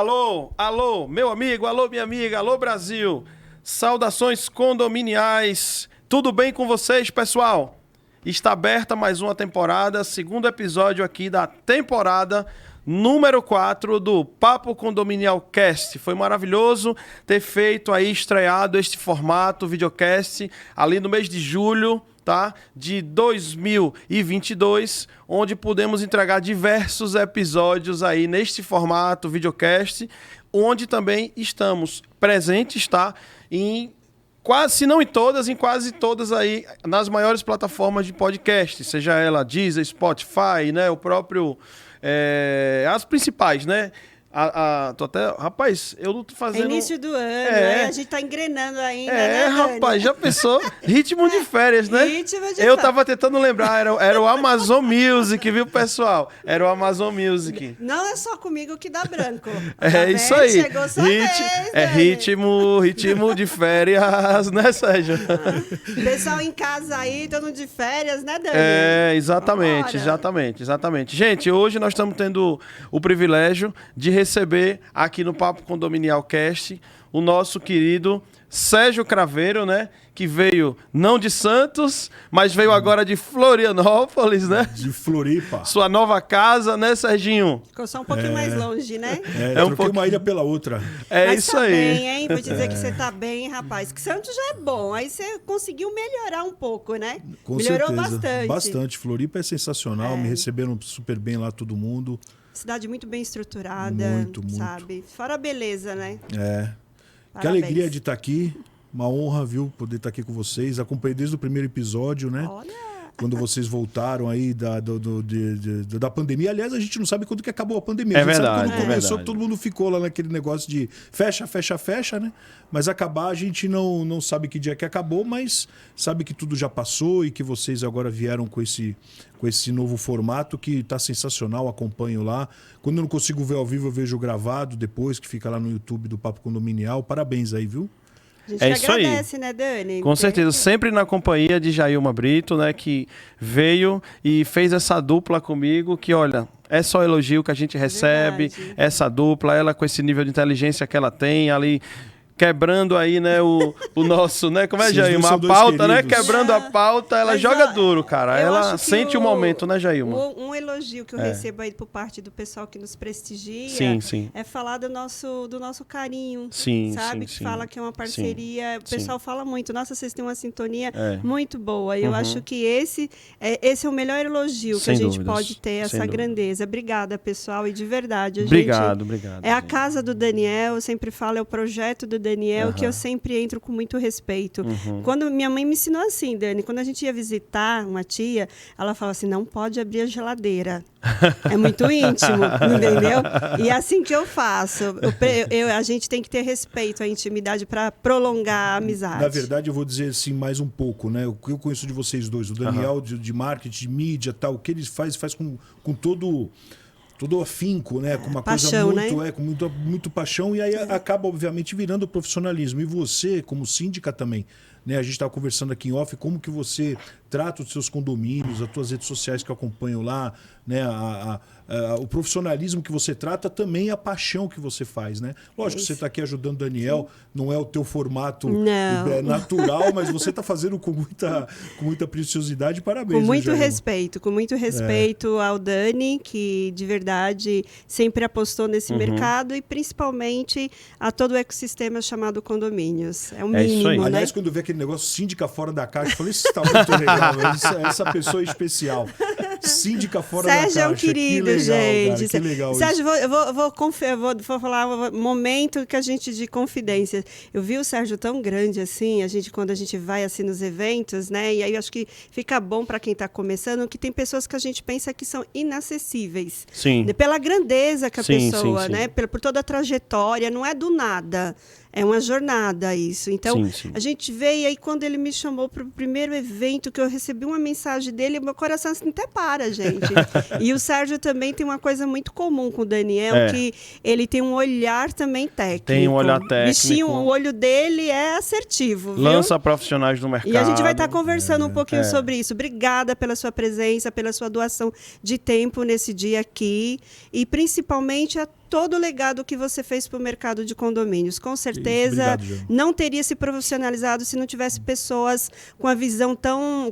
Alô, alô, meu amigo, alô, minha amiga, alô, Brasil. Saudações condominiais. Tudo bem com vocês, pessoal? Está aberta mais uma temporada, segundo episódio aqui da temporada número 4 do Papo Condominial Cast. Foi maravilhoso ter feito aí, estreado este formato, videocast, ali no mês de julho, tá? De 2022, onde pudemos entregar diversos episódios aí neste formato, videocast, onde também estamos presentes, tá? Em quase, se não em todas, em quase todas aí, nas maiores plataformas de podcast, seja ela Deezer, Spotify, né? O próprio... as principais, né? Tô até... Rapaz, eu não tô fazendo... Início do ano, né? A gente tá engrenando ainda, né, rapaz, já pensou? Ritmo de férias, né? Ritmo de Eu tava tentando lembrar, era o Amazon Music, viu, pessoal? Era o Amazon Music. Não é só comigo que dá branco. É isso aí. Chegou sua vez, ritmo de férias, né, Sérgio? Pessoal em casa aí, todo mundo de férias, né, Dani? Exatamente. Gente, hoje nós estamos tendo o privilégio de receber aqui no Papo Condominial Cast o nosso querido Sérgio Craveiro, né? Que veio não de Santos, mas veio agora de Florianópolis, né? De Floripa. Sua nova casa, né, Serginho? Ficou só um pouquinho mais longe, né? Troquei uma ilha pela outra. Mas isso tá aí. Bem, hein? Vou dizer que você tá bem, rapaz. Que Santos já é bom. Aí você conseguiu melhorar um pouco, né? Com Melhorou certeza. bastante. Bastante. Floripa é sensacional. Me receberam super bem lá, todo mundo. Cidade muito bem estruturada, Muito. sabe? Fora a beleza, né? Que alegria de estar aqui. Uma honra, viu, poder estar aqui com vocês. Acompanhei desde o primeiro episódio, né? Olha! Quando vocês voltaram aí da pandemia. Aliás, a gente não sabe quando que acabou a pandemia. É a gente verdade, sabe quando começou, verdade. todo mundo ficou lá naquele negócio de fecha, né? Mas acabar, a gente não sabe que dia que acabou, mas sabe que tudo já passou e que vocês agora vieram com esse novo formato que está sensacional, acompanho lá. Quando eu não consigo ver ao vivo, eu vejo gravado depois, que fica lá no YouTube do Papo Condominial. Parabéns aí, viu? A gente É isso aí. agradece, né, Dani? Com certeza, sempre na companhia de Jailma Brito, né, que veio e fez essa dupla comigo, que olha, é só elogio que a gente recebe, Verdade. essa dupla, ela com esse nível de inteligência que ela tem ali, quebrando aí, né, o nosso, né, como é, Esses dois Jailma? são A dois pauta, né, queridos. quebrando a pauta, ela Mas, joga ó, duro, cara, eu ela acho que sente o momento, né, Jailma? Um elogio que eu recebo aí por parte do pessoal que nos prestigia Sim. é falar do nosso carinho, Sim, sabe? sim, Que fala que é uma parceria. O pessoal fala muito, nossa, vocês têm uma sintonia muito boa. E eu acho que esse é o melhor elogio que Sem a gente dúvidas, pode ter, sem essa dúvidas. grandeza. Obrigada, pessoal, e de verdade. Obrigado. É a casa do Daniel, eu sempre falo, é o projeto do Daniel, que eu sempre entro com muito respeito. Quando minha mãe me ensinou assim, Dani, quando a gente ia visitar uma tia, ela falava assim, não pode abrir a geladeira. É muito íntimo, entendeu? E é assim que eu faço. A gente tem que ter respeito à intimidade para prolongar a amizade. Na verdade, eu vou dizer assim mais um pouco, né? O que eu conheço de vocês dois, o Daniel de marketing, de mídia, tal, o que ele faz com todo afinco, né? Com uma paixão, coisa muito, né? Com muito paixão, e aí acaba, obviamente, virando profissionalismo. E você, como síndica também, né? A gente estava conversando aqui em off, como que você trata os seus condomínios, as tuas redes sociais que eu acompanho lá, né? O profissionalismo que você trata, também a paixão que você faz, né? Lógico que você está aqui ajudando o Daniel, não é o teu formato natural, mas você está fazendo com muita preciosidade. Parabéns. Com muito respeito ao Dani, que de verdade sempre apostou nesse mercado, e principalmente a todo o ecossistema chamado condomínios. É o mínimo, isso aí. né? Aliás, quando eu vi aquele negócio síndica fora da caixa, eu falei, isso está muito legal. Essa pessoa é especial. Síndica fora da caixa. Sérgio é um querido, que legal, gente. Cara, que legal Sérgio, vou falar um momento que a gente de confidência. Eu vi o Sérgio tão grande assim, quando a gente vai assim nos eventos, né? E aí eu acho que fica bom para quem está começando, que tem pessoas que a gente pensa que são inacessíveis. Sim. Pela grandeza que a pessoa, sim. né? Por toda a trajetória, não é do nada. É uma jornada isso. Então, Sim. a gente veio, e aí quando ele me chamou para o primeiro evento, que eu recebi uma mensagem dele, meu coração assim, até para, gente. E o Sérgio também tem uma coisa muito comum com o Daniel, que ele tem um olhar também técnico. Tem um olhar técnico. Bichinho, o olho dele é assertivo, viu? Lança profissionais no mercado. E a gente vai estar conversando um pouquinho sobre isso. Obrigada pela sua presença, pela sua doação de tempo nesse dia aqui. E principalmente a todo o legado que você fez para o mercado de condomínios. Com certeza não teria se profissionalizado se não tivesse pessoas com a visão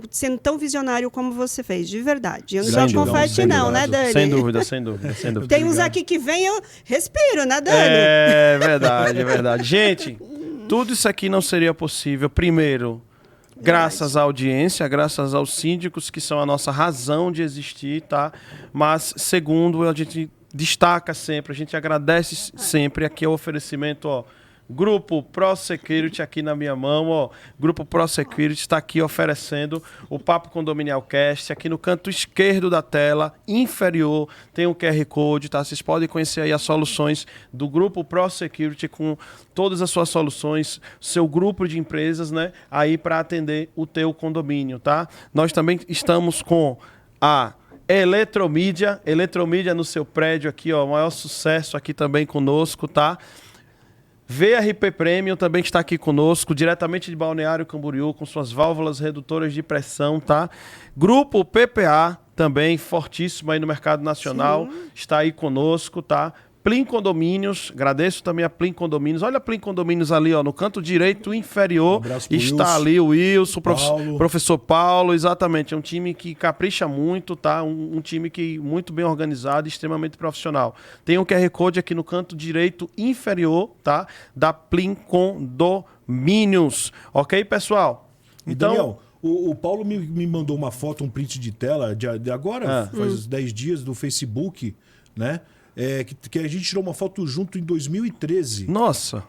sendo tão visionário como você fez, de verdade. Eu não sou confete não, né, Dani? Sem dúvida, sem dúvida, sem dúvida. Tem uns aqui que vem, eu respiro, né, Dani? É verdade, é verdade. Gente, tudo isso aqui não seria possível, primeiro, graças à audiência, graças aos síndicos, que são a nossa razão de existir, tá? Mas, segundo, a gente destaca sempre, a gente agradece sempre aqui o oferecimento, ó, Grupo ProSecurity aqui na minha mão, ó. Grupo ProSecurity está aqui oferecendo o Papo Condominial Cast. Aqui no canto esquerdo da tela, inferior, tem um QR Code, tá? Vocês podem conhecer aí as soluções do Grupo ProSecurity com todas as suas soluções, seu grupo de empresas, né? Aí para atender o teu condomínio, tá? Nós também estamos com a Eletromídia no seu prédio aqui, ó. Maior sucesso aqui também conosco, tá? VRP Premium também está aqui conosco, diretamente de Balneário Camboriú, com suas válvulas redutoras de pressão, tá? Grupo PPA, também fortíssimo aí no mercado nacional, está aí conosco, tá? Plim Condomínios, agradeço também a Plim Condomínios. Olha a Plim Condomínios ali, ó, no canto direito inferior, está ali o Wilson, professor Paulo, exatamente. É um time que capricha muito, tá? Um time que muito bem organizado e extremamente profissional. Tem um QR Code aqui no canto direito inferior, tá? Da Plim Condomínios. Ok, pessoal? Então, Daniel, o Paulo me mandou uma foto, um print de tela de agora, faz 10 dias, do Facebook, né? Que a gente tirou uma foto junto em 2013. Nossa!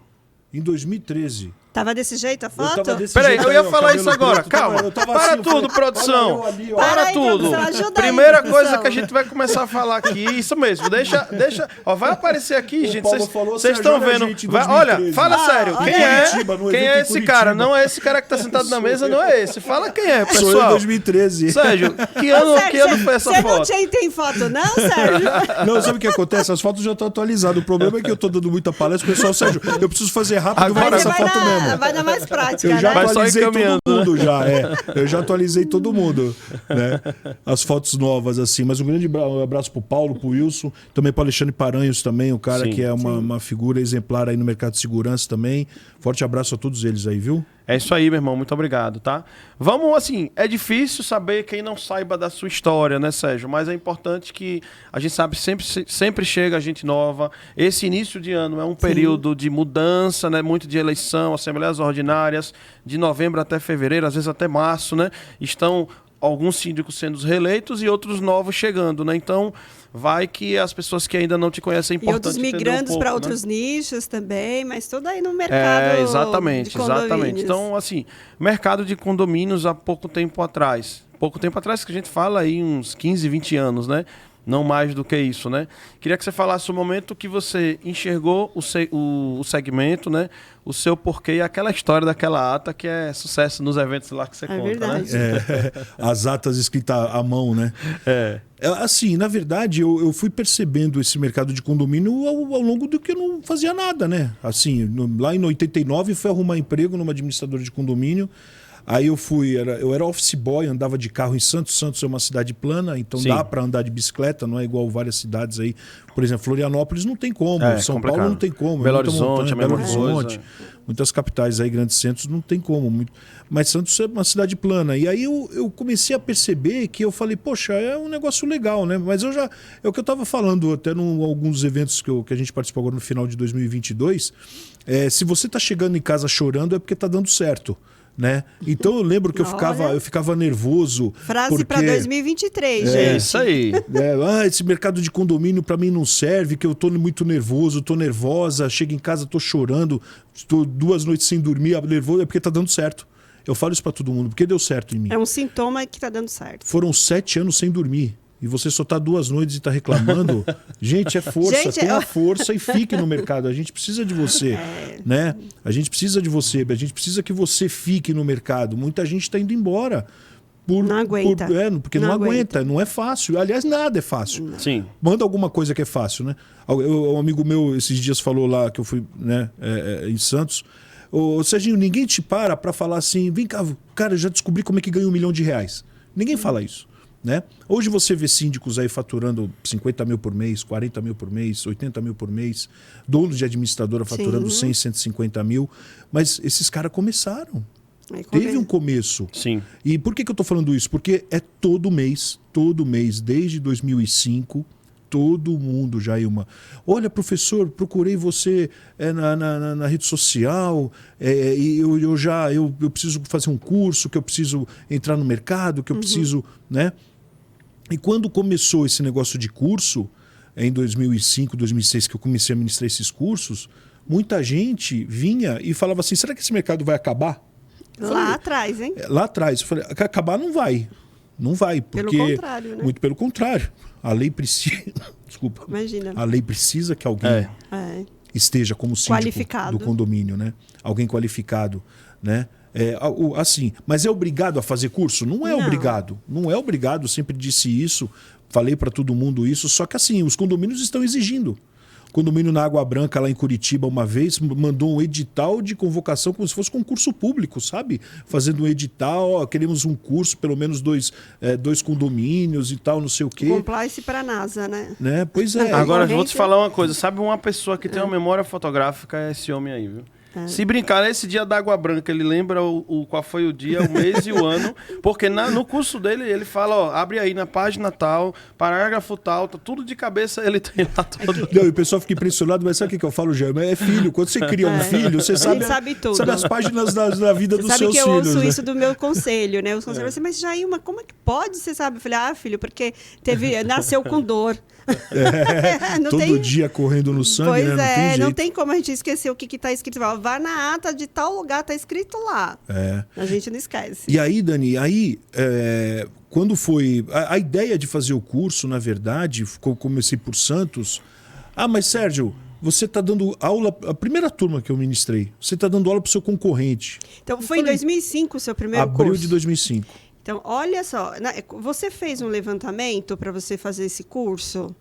Em 2013. Tava desse jeito a foto? Peraí, eu ia falar isso agora. Calma. Para tudo, produção. Para tudo. Primeira coisa que a gente vai começar a falar aqui, isso mesmo. Deixa. Ó, vai aparecer aqui, gente. Vocês estão vendo. Olha, fala sério. Quem é esse cara? Não é esse cara que tá sentado na mesa, não é esse. Fala quem é, pessoal. Sou eu em 2013. Sérgio, que ano foi essa foto? Você não tem foto, não, Sérgio? Não, sabe o que acontece? As fotos já estão atualizadas. O problema é que eu tô dando muita palestra. O pessoal, Sérgio, eu preciso fazer rápido, vai nessa foto mesmo. Vai dar mais prática, eu já atualizei todo né? mundo, Eu já atualizei todo mundo, né? As fotos novas, assim. Mas um grande abraço pro Paulo, pro Wilson, também pro Alexandre Paranhos também, o cara que é uma figura exemplar aí no mercado de segurança também. Forte abraço a todos eles aí, viu? É isso aí, meu irmão. Muito obrigado, tá? Vamos, assim, é difícil saber quem não saiba da sua história, né, Sérgio? Mas é importante que a gente sabe, sempre chega gente nova. Esse início de ano é um período de mudança, né? Muito de eleição, assembleias ordinárias, de novembro até fevereiro, às vezes até março, né? Estão alguns síndicos sendo reeleitos e outros novos chegando, né? Então, vai que as pessoas que ainda não te conhecem é importante. E outros migrando para outros nichos também, mas tudo aí no mercado. Exatamente. Então, assim, mercado de condomínios há pouco tempo atrás que a gente fala aí uns 15, 20 anos, né? Não mais do que isso, né? Queria que você falasse o momento que você enxergou o segmento, né? O seu porquê e aquela história daquela ata que é sucesso nos eventos lá que você conta, verdade. né? As atas escritas à mão, né? Assim, na verdade, eu fui percebendo esse mercado de condomínio ao longo do que eu não fazia nada, né? Assim, lá em 89 fui arrumar emprego numa administradora de condomínio. Aí eu era office boy, andava de carro em Santos. Santos é uma cidade plana, então dá para andar de bicicleta, não é igual várias cidades aí. Por exemplo, Florianópolis não tem como, São complicado. Paulo não tem como. Belo Horizonte, Belo Horizonte. Muitas capitais aí, grandes centros, não tem como. Mas Santos é uma cidade plana. E aí eu comecei a perceber que eu falei, poxa, é um negócio legal, né? Mas é o que eu estava falando até em alguns eventos que a gente participou agora no final de 2022. Se você está chegando em casa chorando é porque está dando certo. Né? Então eu lembro que eu ficava nervoso. Frase para 2023, gente. É isso aí. Esse mercado de condomínio para mim não serve, que eu tô muito nervoso, tô nervosa, chego em casa, tô chorando, estou 2 noites sem dormir, nervoso, é porque tá dando certo. Eu falo isso para todo mundo, porque deu certo em mim. É um sintoma que tá dando certo. Foram 7 anos sem dormir. E você só tá 2 noites e tá reclamando. Gente, é força. Tenha força e fique no mercado. A gente precisa de você. Né? A gente precisa de você. A gente precisa que você fique no mercado. Muita gente está indo embora. Não aguenta. Porque não aguenta. Não é fácil. Aliás, nada é fácil. Sim. Manda alguma coisa que é fácil, né? Um amigo meu esses dias falou lá, que eu fui, né, em Santos. Ô, Serginho, ninguém te para falar assim, vem cá, cara, eu já descobri como é que ganha R$1 milhão. Ninguém fala isso. Né? Hoje você vê síndicos aí faturando 50 mil por mês, 40 mil por mês, 80 mil por mês, donos de administradora faturando 100, 150 mil, mas esses caras começaram. Teve um começo. Sim. E por que eu estou falando isso? Porque é todo mês, desde 2005, todo mundo, Jailma. Olha, professor, procurei você na rede social, e eu preciso fazer um curso, que eu preciso entrar no mercado, que eu preciso, né? E quando começou esse negócio de curso, em 2005, 2006, que eu comecei a ministrar esses cursos, muita gente vinha e falava assim, será que esse mercado vai acabar? Lá atrás, hein? Lá atrás. Eu falei, acabar não vai. Não vai, porque... Pelo contrário, né? Muito pelo contrário. A lei precisa... Desculpa. Imagina. A lei precisa que alguém esteja como síndico qualificado do condomínio, né? Alguém qualificado, né? Assim, mas é obrigado a fazer curso? Não é obrigado. Não é obrigado, eu sempre disse isso, falei para todo mundo isso, só que assim, os condomínios estão exigindo. O condomínio na Água Branca, lá em Curitiba, uma vez, mandou um edital de convocação como se fosse concurso público, sabe? Fazendo um edital, queremos um curso, pelo menos dois condomínios e tal, não sei o quê. Compliance para a NASA, né? Pois é. Agora, eu vou te falar uma coisa. Sabe uma pessoa que tem uma memória fotográfica? É esse homem aí, viu? Se brincar, nesse dia da Água Branca, ele lembra qual foi o dia, o mês e o ano, porque no curso dele, ele fala, ó, abre aí na página tal, parágrafo tal, tá tudo de cabeça, ele tem lá todo. Não, e o pessoal fica impressionado, mas sabe o que eu falo, Jair? É filho. Quando você cria um filho, você sabe tudo. Sabe as páginas da vida dos seus filhos. Sabe que eu ouço né? isso do meu conselho, né? Os conselheiros assim, mas Jair, como é que pode? Você sabe? Eu falei, filho, porque nasceu com dor. Todo dia correndo no sangue, pois né? Não tem jeito. Não tem como a gente esquecer o que está escrito. Vá na ata de tal lugar, está escrito lá. A gente não esquece. E aí, Dani, quando foi... A ideia de fazer o curso, na verdade, comecei por Santos. Mas Sérgio, você está dando aula... A primeira turma que eu ministrei, você está dando aula para o seu concorrente. Então, foi em 2005 o seu primeiro curso? Abril de 2005. Então, olha só, você fez um levantamento para você fazer esse curso?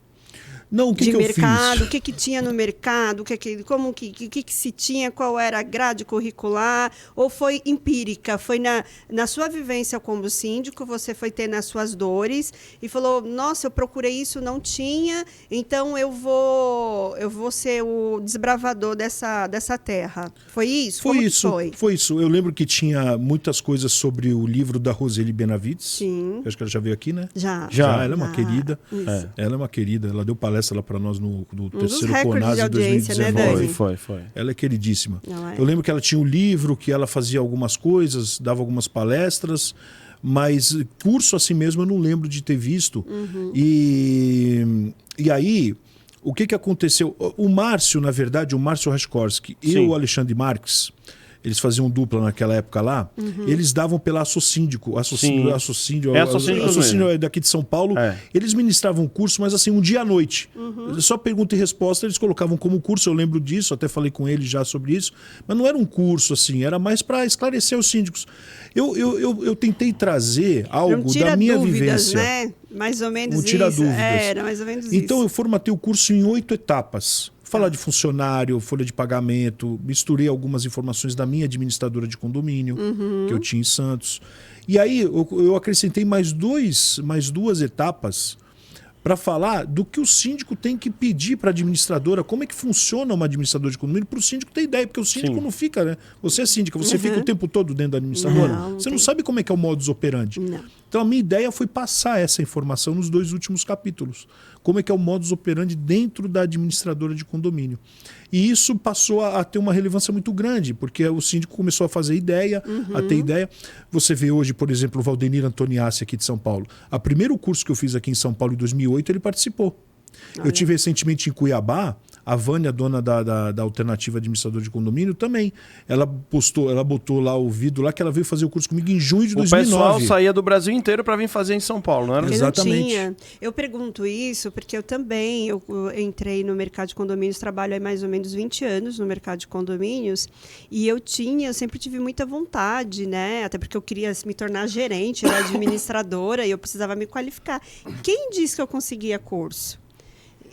Não, o que eu mercado, fiz? O que tinha no mercado, o que se tinha, qual era a grade curricular, ou foi empírica? Foi na sua vivência como síndico, você foi ter nas suas dores e falou, nossa, eu procurei isso, não tinha, então eu vou ser o desbravador dessa terra. Foi isso? Foi isso. Eu lembro que tinha muitas coisas sobre o livro da Roseli Benavides. Sim. Eu acho que ela já veio aqui, né? Já. Ela é uma querida. Ela é uma querida. Ela deu palestra lá para nós no terceiro CONAS de 2019. Né, Dani? Foi. Ela é queridíssima. Eu lembro que ela tinha um livro, que ela fazia algumas coisas, dava algumas palestras, mas curso assim mesmo eu não lembro de ter visto. E aí, o que aconteceu? O Márcio, na verdade, o Márcio Raskorski e o Alexandre Marques, eles faziam dupla naquela época lá, eles davam pela Assocíndico. Assocíndio é daqui de São Paulo. Eles ministravam curso, mas assim, um dia à noite. Só pergunta e resposta, eles colocavam como curso, eu lembro disso, até falei com eles já sobre isso, mas não era um curso assim, era mais para esclarecer os síndicos. Eu tentei trazer algo da minha vivência. Né? Mais ou menos não tira isso. dúvidas. Era mais ou menos isso. Então eu formatei o curso em 8 etapas. Falar de funcionário, folha de pagamento, misturei algumas informações da minha administradora de condomínio, que eu tinha em Santos. E aí eu acrescentei mais duas etapas para falar do que o síndico tem que pedir para a administradora, como é que funciona uma administradora de condomínio, para o síndico ter ideia, porque o síndico não fica, né? Você é síndica, você fica o tempo todo dentro da administradora, você não sabe como é que é o modus operandi. Então a minha ideia foi passar essa informação nos 2 últimos capítulos. Como é que é o modus operandi dentro da administradora de condomínio. E isso passou a ter uma relevância muito grande, porque o síndico começou a fazer ideia, a ter ideia. Você vê hoje, por exemplo, o Valdenir Antoniassi aqui de São Paulo. O primeiro curso que eu fiz aqui em São Paulo em 2008, ele participou. Eu tive recentemente em Cuiabá, a Vânia, dona da Alternativa Administradora de Condomínio, também. Ela botou lá o vídeo lá que ela veio fazer o curso comigo em junho de 2009. O pessoal saía do Brasil inteiro para vir fazer em São Paulo, não era? Exatamente. Não tinha. Eu pergunto isso porque eu entrei no mercado de condomínios, trabalho há mais ou menos 20 anos no mercado de condomínios, e eu sempre tive muita vontade, né? Até porque eu queria me tornar gerente, administradora, e eu precisava me qualificar. Quem disse que eu conseguia curso?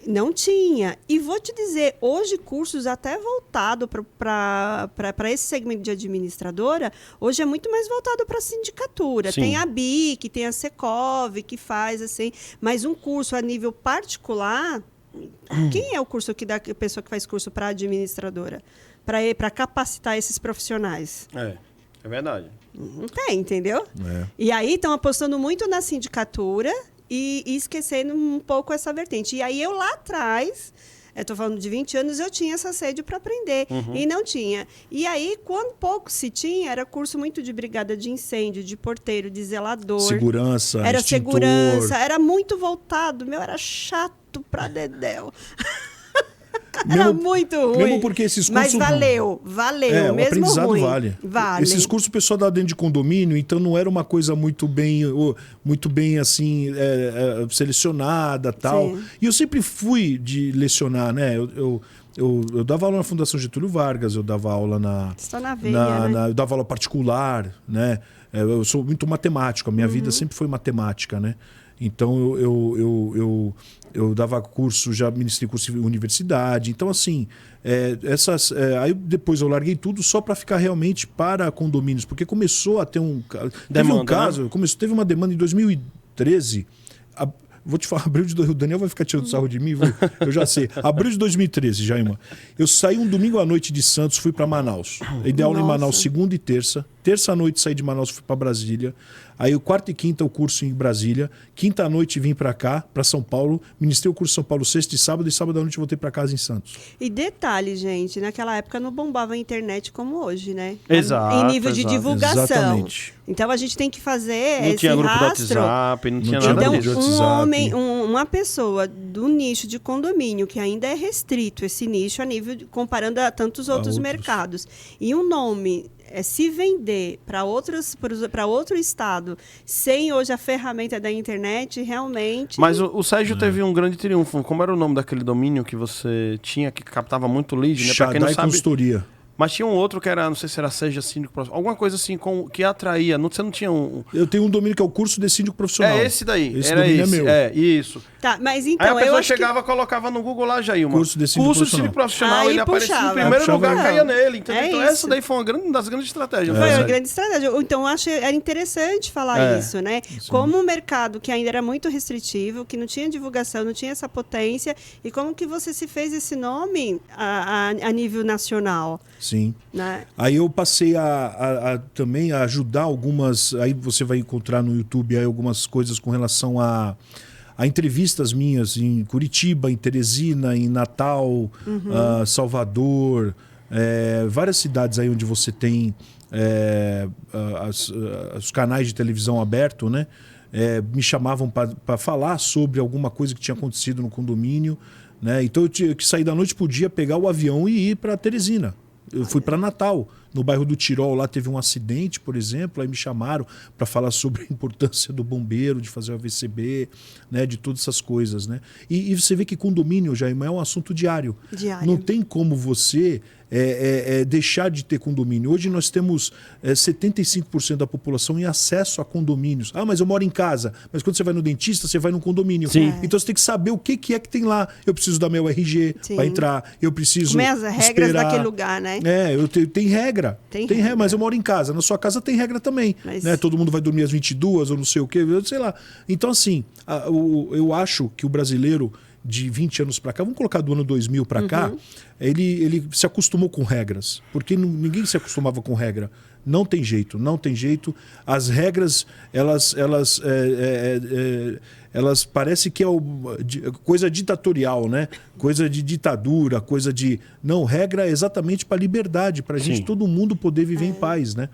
Não tinha. E vou te dizer, hoje cursos até voltado para esse segmento de administradora, hoje é muito mais voltado para a sindicatura. Sim. Tem a BIC, tem a Secov, que faz assim, mas um curso a nível particular, quem é o curso que dá a pessoa que faz curso para administradora? Para capacitar esses profissionais? É verdade. Não tem, entendeu? É. E aí estão apostando muito na sindicatura e esquecendo um pouco essa vertente. E aí eu lá atrás, eu estou falando de 20 anos, eu tinha essa sede para aprender. E não tinha. E aí, quando pouco se tinha, era curso muito de brigada de incêndio, de porteiro, de zelador. Segurança, Era extintor. segurança, era muito voltado. Era chato pra dedéu. Era muito ruim. Mesmo porque esses cursos... Mas valeu, o mesmo aprendizado ruim. vale. Esses cursos o pessoal dá dentro de condomínio, então não era uma coisa muito bem assim, selecionada, tal. Sim. E eu sempre fui de lecionar, né? Eu dava aula na Fundação Getúlio Vargas, eu dava aula Estou na veia, né? eu dava aula particular, né? Eu sou muito matemático, a minha vida sempre foi matemática, né? Então eu dava curso, já ministrei curso em universidade. Então, assim, aí depois eu larguei tudo só para ficar realmente para condomínios, porque começou a ter teve um caso, né? Teve uma demanda em 2013. Vou te falar, o Daniel vai ficar tirando sarro de mim, eu já sei. Abril de 2013, Jaima. Eu saí um domingo à noite de Santos, fui para Manaus. Eu dei aula em Manaus segunda e terça. Terça à noite saí de Manaus, fui para Brasília. Aí, quarta e quinta, o curso em Brasília. Quinta à noite vim para cá, para São Paulo. Ministrei o curso em São Paulo sexta e sábado à noite voltei para casa em Santos. E detalhe, gente, naquela época não bombava a internet como hoje, né? Exato. Em nível de divulgação. Exatamente. Então a gente tem que fazer Não esse tinha grupo rastro. do WhatsApp, não tinha tinha nada grupo disso. de Então, WhatsApp. uma pessoa do nicho de condomínio, que ainda é restrito esse nicho a nível comparando a tantos outros mercados, e um nome se vender para outro estado sem hoje a ferramenta da internet, realmente... Mas o Sérgio teve um grande triunfo. Como era o nome daquele domínio que você tinha, que captava muito lead, né? Pra quem não Shaddai sabe... Consultoria. Mas tinha um outro que era, não sei se era Seja Síndico Profissional, alguma coisa assim que atraía. Você não tinha um... Eu tenho um domínio que é o curso de síndico profissional. É esse daí. Esse era domínio esse. é meu. É, isso. Tá, mas Aí então a pessoa eu acho chegava, colocava no Google lá, Jailma. Curso de síndico Síndico profissional, Aí ele aparecia puxava. no primeiro Puxava. lugar, caía nele. Entendeu? É Então isso. essa daí foi uma das grandes estratégias. Foi né, uma Sérgio? grande estratégia. Então, eu achei era interessante falar isso, né? Como um mercado que ainda era muito restritivo, que não tinha divulgação, não tinha essa potência, e como que você se fez esse nome a nível nacional. Sim. Né? Aí eu passei também a ajudar algumas... Aí você vai encontrar no YouTube aí algumas coisas com relação a entrevistas minhas em Curitiba, em Teresina, em Natal, Salvador, várias cidades aí onde você tem os canais de televisão aberto, né? Me chamavam para falar sobre alguma coisa que tinha acontecido no condomínio, né? Então eu tinha que sair da noite pro dia, pegar o avião e ir para Teresina. Eu fui para Natal, no bairro do Tirol, lá teve um acidente, por exemplo, aí me chamaram para falar sobre a importância do bombeiro, de fazer o AVCB, né, de todas essas coisas, né? E você vê que condomínio, Jaime, é um assunto diário. Não tem como você deixar de ter condomínio. Hoje nós temos 75% da população em acesso a condomínios. Ah, mas eu moro em casa. Mas quando você vai no dentista, você vai num condomínio. Sim. Então você tem que saber o que é que tem lá. Eu preciso dar meu RG para entrar. Eu preciso Como é as regras esperar. daquele lugar, né? Tem regra. Tem regra. Mas eu moro em casa. Na sua casa tem regra também. Mas... né? Todo mundo vai dormir às 22 ou não sei o quê. Sei lá. Então, assim, eu acho que o brasileiro de 20 anos para cá, vamos colocar do ano 2000 para cá, ele se acostumou com regras. Porque ninguém se acostumava com regra. Não tem jeito, não tem jeito. As regras, elas parece que é coisa ditatorial, né? Coisa de ditadura, coisa de... Não, regra é exatamente para liberdade, para a gente, todo mundo poder viver em paz, né?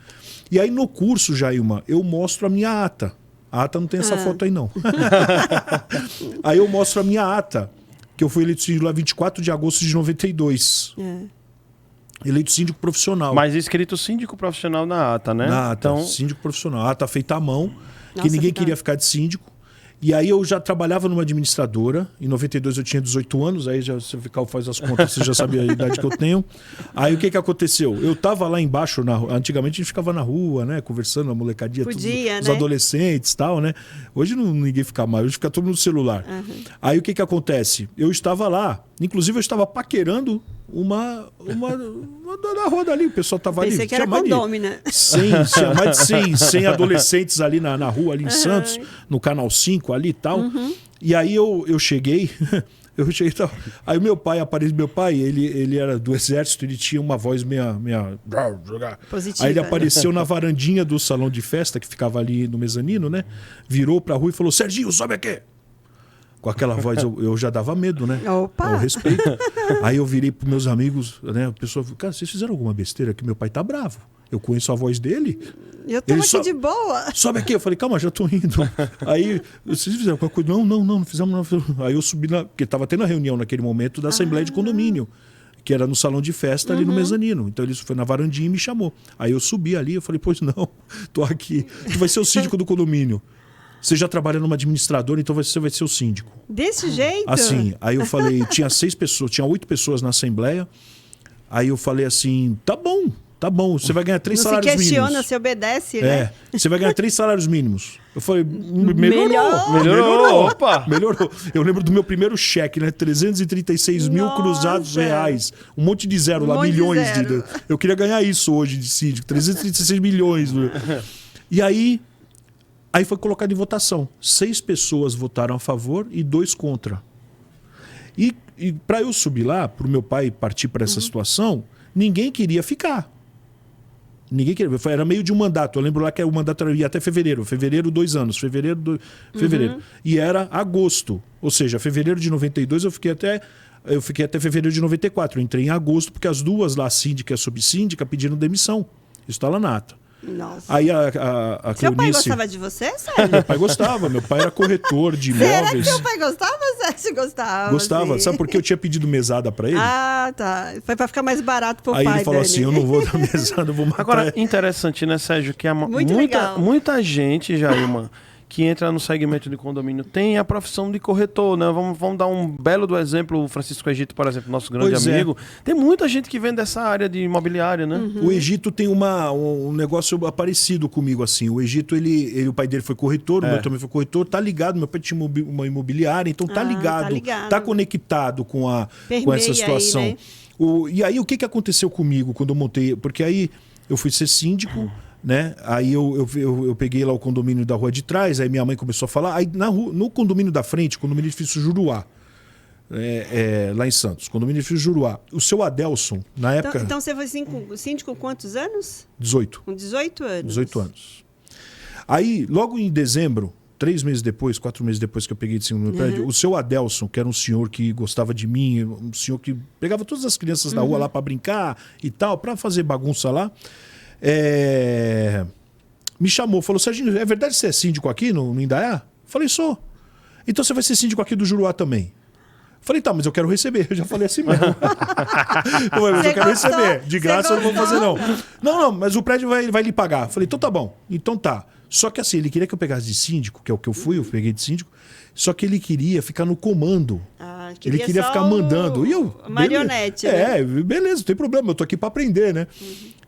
E aí no curso, Jailma, eu mostro a minha ata. A ata não tem essa foto aí, não. Aí eu mostro a minha ata, que eu fui eleito síndico lá 24 de agosto de 92. Eleito síndico profissional. Mas escrito síndico profissional na ata, né? Na ata, então... síndico profissional. A ata feita à mão, que Nossa, ninguém que queria ficar de síndico. E aí eu já trabalhava numa administradora. Em 92 eu tinha 18 anos. Aí já, se ficar faz as contas, você já sabe a idade que eu tenho. Aí o que aconteceu? Eu tava lá embaixo, antigamente a gente ficava na rua, né? Conversando, a molecadinha, os adolescentes e tal, né? Hoje ninguém fica mais, hoje fica todo mundo no celular. Aí o que acontece? Eu estava lá, inclusive eu estava paquerando uma da roda ali, o pessoal tava ali. Pensei que era condômino, né? Tinha mais de 100 adolescentes ali na rua, ali em Santos, no Canal 5 ali e tal. E aí eu cheguei, aí meu pai apareceu, ele era do exército, ele tinha uma voz meia positiva. Aí ele apareceu na varandinha do salão de festa, que ficava ali no mezanino, né? Virou pra rua e falou, Serginho, sobe aqui! Com aquela voz eu já dava medo, né? Opa! Eu respeito. Aí eu virei pros meus amigos, né? A pessoa falou, cara, vocês fizeram alguma besteira que meu pai tá bravo. Eu conheço a voz dele. Eu tava aqui de boa. Sobe aqui. Eu falei, calma, já tô indo. Aí, vocês fizeram alguma coisa? Não fizemos. Não. Aí eu subi, porque tava tendo a reunião naquele momento da Assembleia de Condomínio, que era no salão de festa ali no mezanino. Então ele foi na varandinha e me chamou. Aí eu subi ali, eu falei, pois não, tô aqui. Tu vai ser o síndico do condomínio. Você já trabalha numa administradora, então você vai ser o síndico. Desse jeito? Assim, aí eu falei, tinha 8 pessoas na Assembleia. Aí eu falei assim, tá bom, você vai ganhar 3 salários mínimos. Você questiona, você obedece, né? Você vai ganhar 3 salários mínimos. Eu falei, melhorou. Opa! Melhorou. Eu lembro do meu primeiro cheque, né? 336 mil cruzados reais. Um monte de zero lá, milhões de... Eu queria ganhar isso hoje de síndico, 336 milhões. E aí foi colocado em votação. 6 pessoas votaram a favor e 2 contra. E para eu subir lá, para o meu pai partir para essa situação, ninguém queria ficar. Ninguém queria. Era meio de um mandato. Eu lembro lá que o mandato ia até fevereiro. Fevereiro, 2 anos. Fevereiro. E era agosto. Ou seja, fevereiro de 92 eu fiquei até fevereiro de 94. Eu entrei em agosto porque as duas lá, síndica e a subsíndica, pediram demissão. Isso está lá na ata. Nossa. Aí a Seu Cleonice... pai gostava de você, Sérgio? Meu pai gostava. Meu pai era corretor de imóveis. Será que seu pai gostava ou Sérgio gostava? Gostava. Assim? Sabe por que eu tinha pedido mesada para ele? Ah, tá. Foi para ficar mais barato pro Aí pai ele falou dele. assim, eu não vou dar mesada, eu vou matar. Agora, interessante, né, Sérgio? Que legal. Muita gente, Jailma, que entra no segmento de condomínio tem a profissão de corretor, né? Vamos dar um belo do exemplo, o Francisco Egito, por exemplo, nosso grande amigo. Tem muita gente que vem dessa área de imobiliária, né? O Egito tem um negócio parecido comigo, assim. O Egito, o pai dele foi corretor, o meu também foi corretor, tá ligado, meu pai tinha uma imobiliária, então tá ligado, tá conectado com essa situação. Aí, né? E aí, o que aconteceu comigo quando eu montei? Porque aí eu fui ser síndico, né? Aí eu peguei lá o condomínio da rua de trás, aí minha mãe começou a falar. Aí no condomínio da frente, condomínio edifício Juruá, lá em Santos, condomínio edifício Juruá. O seu Adelson, na época... Então você foi síndico com quantos anos? 18. Com 18 anos. 18 anos. Aí, logo em dezembro, 4 meses depois que eu peguei de cima do meu prédio, o seu Adelson, que era um senhor que gostava de mim, um senhor que pegava todas as crianças da rua lá para brincar e tal, para fazer bagunça lá, me chamou, falou, Serginho, é verdade que você é síndico aqui no Indaiá? Falei, sou. Então você vai ser síndico aqui do Juruá também. Falei, tá, mas eu quero receber. Eu já falei assim mesmo. Mas eu quero receber. De graça eu não vou fazer, não. Não, mas o prédio vai lhe pagar. Falei, então tá bom. Então tá. Só que assim, ele queria que eu pegasse de síndico, que é o que eu fui, eu peguei de síndico, só que ele queria ficar no comando. Ele queria ficar mandando. E eu, marionete, né? Beleza, não tem problema, eu tô aqui para aprender, né?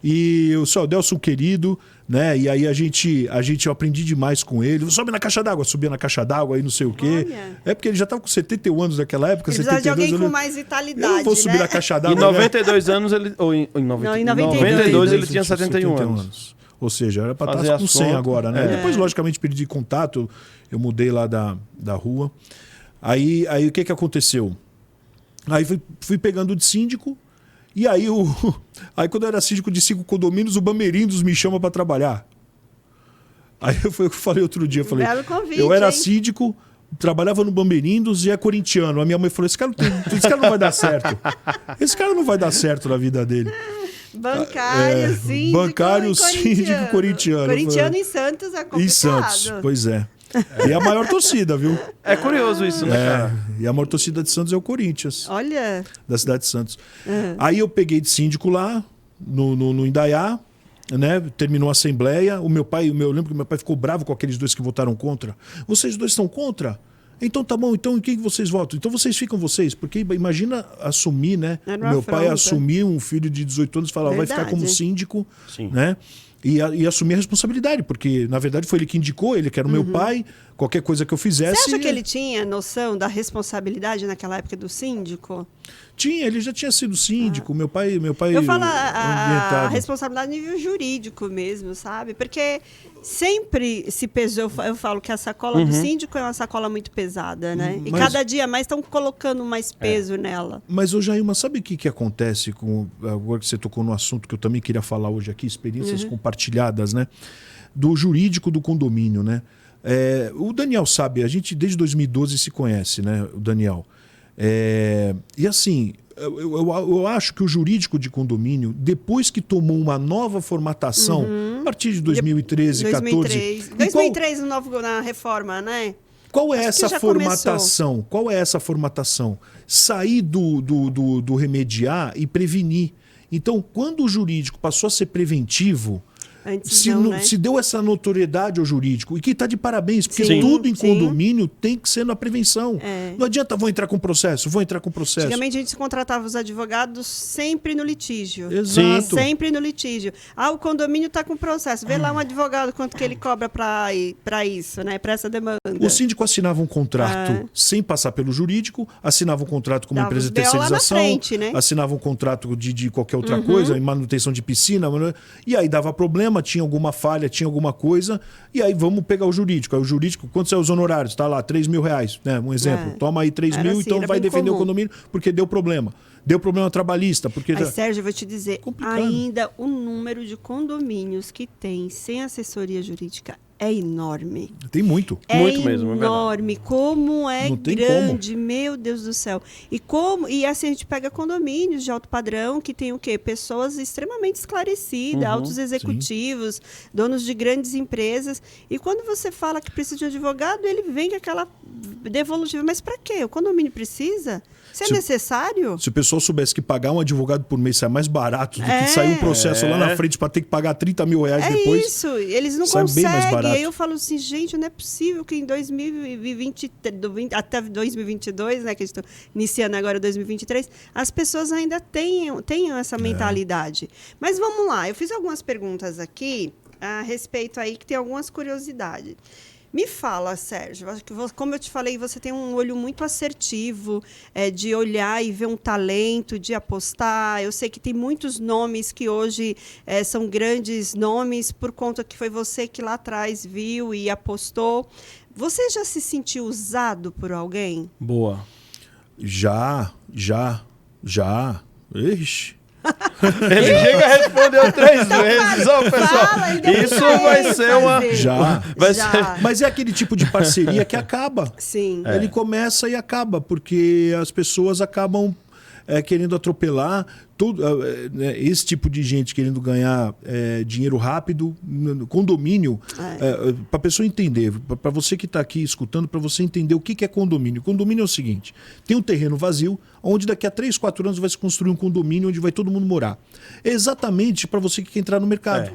E o seu Adelson querido, né? E aí eu aprendi demais com ele. Sobe na caixa d'água, subia na caixa d'água, aí não sei o quê. Olha. Porque ele já tava com 71 anos naquela época. Ele precisa de alguém com mais vitalidade, eu vou subir na caixa d'água. Em 92 anos ele... Ou em 92 ele tinha 71 anos. Ou seja, era para estar com 100 agora, né? Depois, logicamente, perdi contato. Eu mudei lá da rua. Aí o que aconteceu? Aí fui pegando de síndico. E aí, quando eu era síndico de 5 condomínios, o Bamerindos me chama para trabalhar. Aí foi o que eu falei outro dia. Belo convite, eu era síndico, trabalhava no Bamerindos e é corintiano. A minha mãe falou, esse cara não vai dar certo. Esse cara não vai dar certo na vida dele. Bancário, síndico corintiano. Corintiano em Santos é complicado. Em Santos, pois é. E a maior torcida, viu? É curioso isso, né, cara? E a maior torcida de Santos é o Corinthians. Olha. Da cidade de Santos. Aí eu peguei de síndico lá, no Indaiá. né? Terminou a assembleia. Eu lembro que meu pai ficou bravo com aqueles dois que votaram contra. Vocês dois estão contra? Então tá bom, então em quem vocês votam? Então vocês ficam vocês, porque imagina assumir, né? Meu pai assumir um filho de 18 anos e falar, vai ficar como síndico, né? E assumir a responsabilidade, porque na verdade foi ele que indicou, ele que era o meu pai, qualquer coisa que eu fizesse... Você acha que ele tinha noção da responsabilidade naquela época do síndico? Tinha, ele já tinha sido síndico, meu pai eu falo a responsabilidade no nível jurídico mesmo, sabe? Porque sempre se pesou, eu falo que a sacola do síndico é uma sacola muito pesada, né? E cada dia mais estão colocando mais peso nela. Mas, ô Jailma, sabe o que acontece agora que você tocou no assunto que eu também queria falar hoje aqui, experiências compartilhadas, né? Do jurídico do condomínio, né? O Daniel sabe, a gente desde 2012 se conhece, né? O Daniel. E assim, eu acho que o jurídico de condomínio, depois que tomou uma nova formatação, a partir de 2013, 2014... 2003 na reforma, né? Qual é essa formatação? Qual é essa formatação? Sair do remediar e prevenir. Então, quando o jurídico passou a ser preventivo... Se deu essa notoriedade ao jurídico, e que está de parabéns, porque tudo em condomínio tem que ser na prevenção. Não adianta, vou entrar com processo. Antigamente a gente contratava os advogados sempre no litígio. Exato. Sempre no litígio. O condomínio está com processo. Vê lá um advogado quanto que ele cobra para isso, né? Para essa demanda. O síndico assinava um contrato sem passar pelo jurídico, assinava um contrato com uma empresa de terceirização, frente, né? Assinava um contrato de qualquer outra coisa, manutenção de piscina, e aí dava problema, tinha alguma falha, tinha alguma coisa, e aí vamos pegar o jurídico. Aí o jurídico, quantos são os honorários? Está lá, R$3.000, né? Um exemplo. Toma aí 3 mil, então vai defender o condomínio porque deu problema. Deu problema trabalhista. Sérgio, eu vou te dizer, ainda o número de condomínios que tem sem assessoria jurídica é enorme. Tem muito. Muito mesmo. Enorme. Como é grande, meu Deus do céu. E assim, a gente pega condomínios de alto padrão que tem o quê? Pessoas extremamente esclarecidas, altos executivos, donos de grandes empresas. E quando você fala que precisa de um advogado, ele vem com aquela devolutiva. Mas para quê? O condomínio precisa? Se é necessário? Se o pessoal soubesse que pagar um advogado por mês sai mais barato do que sair um processo lá na frente para ter que pagar R$30.000 depois. É isso, eles não conseguem. E aí eu falo assim, gente, não é possível que em 2020, até 2022, né, que a gente está iniciando agora 2023, as pessoas ainda tenham essa mentalidade. Mas vamos lá, eu fiz algumas perguntas aqui a respeito aí, que tem algumas curiosidades. Me fala, Sérgio, como eu te falei, você tem um olho muito assertivo, de olhar e ver um talento, de apostar. Eu sei que tem muitos nomes que hoje são grandes nomes por conta que foi você que lá atrás viu e apostou. Você já se sentiu usado por alguém? Boa. Já. Ixi. Ele chega a responder 3 vezes, ó, pessoal. Isso vai ser uma... Já. Mas é aquele tipo de parceria que acaba. Sim. Ele começa e acaba, porque as pessoas acabam querendo atropelar esse tipo de gente querendo ganhar dinheiro rápido, condomínio, para a pessoa entender, para você que está aqui escutando, para você entender o que é condomínio. Condomínio é o seguinte, tem um terreno vazio, onde daqui a 3, 4 anos vai se construir um condomínio onde vai todo mundo morar. É exatamente para você que quer entrar no mercado.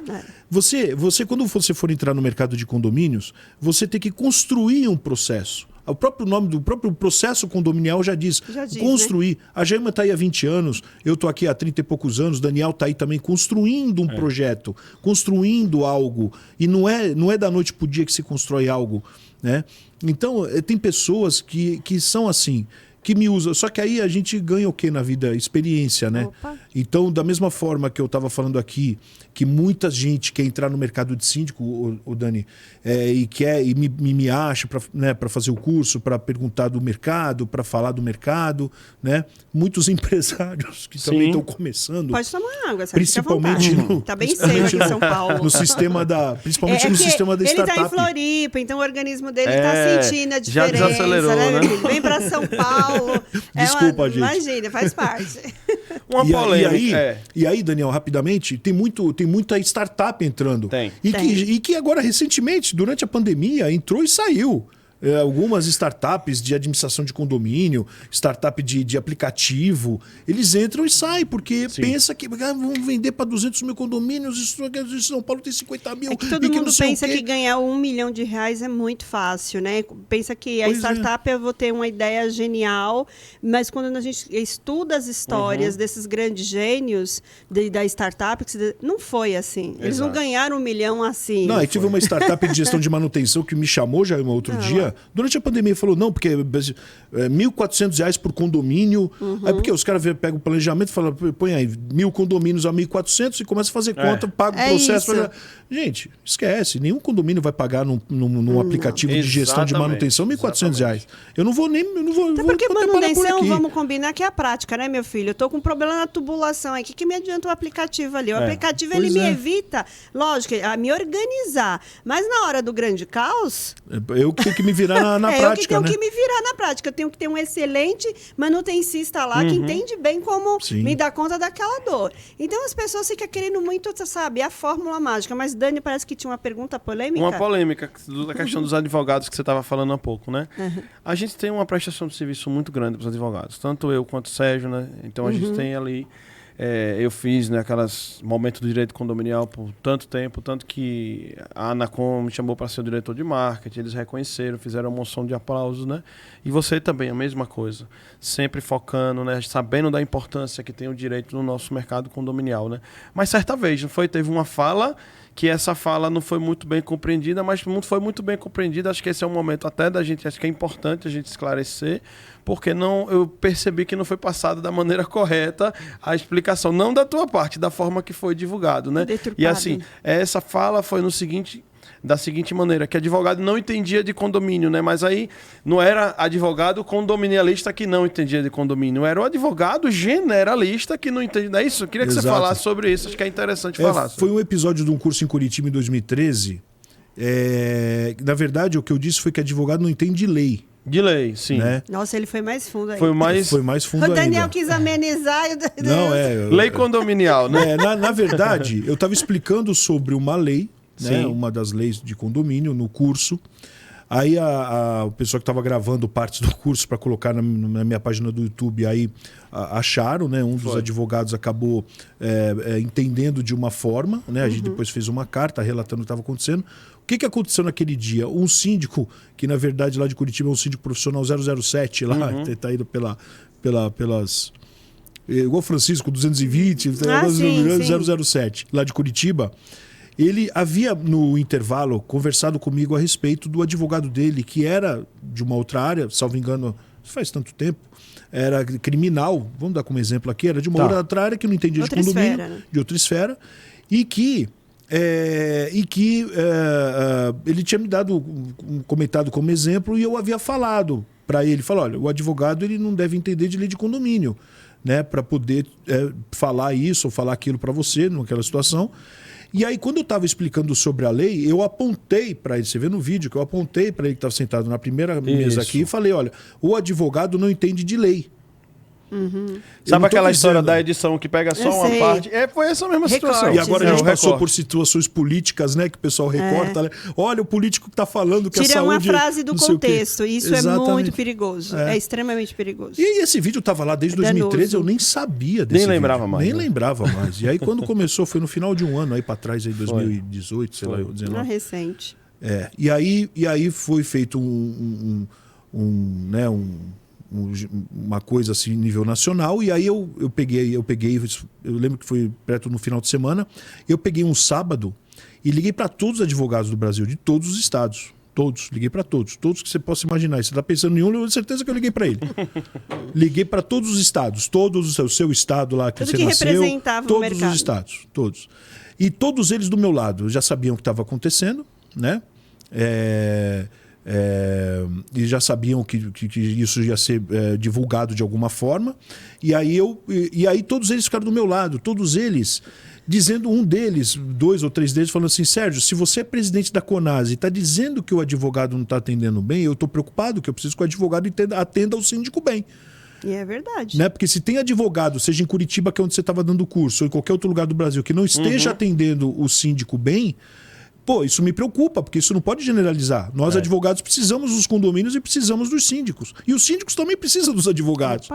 Você, quando você for entrar no mercado de condomínios, você tem que construir um processo. O próprio nome do próprio processo condominial já diz construir. Né? A Jailma está aí há 20 anos, eu estou aqui há 30 e poucos anos, Daniel está aí também construindo um projeto, construindo algo. E não é da noite para o dia que se constrói algo. Né? Então, tem pessoas que são assim, que me usam. Só que aí a gente ganha o quê na vida? Experiência, né? Opa. Então, da mesma forma que eu estava falando aqui, que muita gente quer entrar no mercado de síndico, o Dani, e me acha para fazer o curso, para perguntar do mercado, para falar do mercado, né? Muitos empresários que também estão começando. Pode tomar água, principalmente Está bem seco aqui em São Paulo. No sistema principalmente no sistema da startup. Ele está em Floripa, então o organismo dele está sentindo a diferença. Já desacelerou, né? Vem para São Paulo. Desculpa, gente. Imagina, faz parte. Uma polêmica. E aí, Daniel, rapidamente, tem muita startup entrando. Tem. E que agora, recentemente, durante a pandemia, entrou e saiu. algumas startups de administração de condomínio, startup de aplicativo, eles entram e saem, porque pensa que vão vender para 200 mil condomínios, isso São Paulo tem 50 mil. É que todo mundo pensa que ganhar R$1 milhão é muito fácil, né? Pensa que a startup eu vou ter uma ideia genial, mas quando a gente estuda as histórias desses grandes gênios da startup, não foi assim. Eles não ganharam 1 milhão assim. Não, eu tive uma startup de gestão de manutenção que me chamou já um outro dia, durante a pandemia, falou, não, porque R$1.400 por condomínio, aí porque os caras pegam o planejamento e falam, põe aí 1.000 condomínios a 1.400 e começa a fazer conta, paga o processo. Gente, esquece, nenhum condomínio vai pagar num aplicativo de gestão de manutenção R$1.400. Eu não vou nem... Até porque manutenção, vamos combinar que é a prática, né, meu filho? Eu tô com um problema na tubulação aí, o que me adianta o aplicativo ali? O aplicativo, ele me evita, lógico, a me organizar, mas na hora do grande caos... Eu que tenho que me virar na prática, eu que tenho que me virar na prática. Eu tenho que ter um excelente manutencista lá que entende bem como me dar conta daquela dor. Então as pessoas ficam querendo muito, sabe, a fórmula mágica. Mas Dani, parece que tinha uma pergunta polêmica. Uma polêmica da questão dos advogados que você estava falando há pouco, né? A gente tem uma prestação de serviço muito grande para os advogados. Tanto eu quanto o Sérgio, né? Então a gente tem ali... eu fiz, né, aquelas momentos do direito condominial por tanto tempo, tanto que a Anacom me chamou para ser o diretor de marketing, eles reconheceram, fizeram uma moção de aplausos, né? E você também, a mesma coisa. Sempre focando, né, sabendo da importância que tem o direito no nosso mercado condominial, né? Mas certa vez, não foi? Teve uma fala que essa fala não foi muito bem compreendida, mas foi muito bem compreendida. Acho que esse é um momento até da gente, acho que é importante a gente esclarecer, porque eu percebi que não foi passada da maneira correta a explicação, não da tua parte, da forma que foi divulgado, né? Deturpado. E assim, essa fala foi da seguinte maneira, que advogado não entendia de condomínio, né? Mas aí não era advogado condominialista que não entendia de condomínio, era o advogado generalista que não entendia. Não é isso? Eu queria que você falasse sobre isso, acho que é interessante falar. Foi um episódio de um curso em Curitiba em 2013. Na verdade, o que eu disse foi que advogado não entende de lei. De lei, sim. Né? Nossa, ele foi mais fundo aí. Foi mais fundo ainda. O Daniel quis amenizar. Lei condominial, né? Na verdade, eu estava explicando sobre uma lei, né, uma das leis de condomínio no curso. Aí o pessoal que estava gravando partes do curso para colocar na minha página do YouTube, aí acharam, né? Um dos advogados acabou entendendo de uma forma, né? A gente depois fez uma carta relatando o que estava acontecendo. O que aconteceu naquele dia? Um síndico, que na verdade lá de Curitiba é um síndico profissional 007, lá, está indo pelas... Igual o Francisco, 220, 007, lá de Curitiba. Ele havia, no intervalo, conversado comigo a respeito do advogado dele, que era de uma outra área, salvo engano, faz tanto tempo, era criminal, vamos dar como exemplo aqui, era de uma outra área que não entendia de condomínio, de outra esfera, e que ele tinha me dado comentado como exemplo e eu havia falado para ele, olha, o advogado ele não deve entender de lei de condomínio, né, para poder falar isso ou falar aquilo para você naquela situação. E aí, quando eu estava explicando sobre a lei, eu apontei para ele, você vê no vídeo que eu apontei para ele que estava sentado na primeira mesa aqui e falei, olha, o advogado não entende de lei. Sabe aquela história da edição que pega só uma parte? Foi essa mesma situação. E agora a gente passou por situações políticas, né? Que o pessoal recorta. Né? Olha, o político que está falando que a saúde... Tira uma frase do contexto. Isso é muito perigoso. É extremamente perigoso. E esse vídeo estava lá desde 2013, eu nem sabia desse vídeo. Nem lembrava mais. E aí quando começou, foi no final de um ano aí para trás, aí 2018, sei lá, 19. Não recente. E aí foi feito uma coisa assim, nível nacional, e aí eu peguei, eu lembro que foi perto no final de semana, eu peguei um sábado e liguei para todos os advogados do Brasil, de todos os estados. Liguei para todos que você possa imaginar. E você está pensando em um, eu tenho certeza que eu liguei para ele. Liguei para todos os estados, o seu estado lá que você nasceu, todos os estados, todos. E todos eles do meu lado já sabiam o que estava acontecendo, né? E já sabiam que isso ia ser divulgado de alguma forma. E aí todos eles ficaram do meu lado, todos eles dizendo, um deles, 2 ou 3 deles, falando assim, Sérgio, se você é presidente da CONASE e está dizendo que o advogado não está atendendo bem, eu estou preocupado, que eu preciso que o advogado atenda o síndico bem. E é verdade. Né? Porque se tem advogado, seja em Curitiba, que é onde você estava dando curso, ou em qualquer outro lugar do Brasil, que não esteja atendendo o síndico bem, Pô, isso me preocupa, porque isso não pode generalizar. Nós, advogados, precisamos dos condomínios e precisamos dos síndicos. E os síndicos também precisam dos advogados.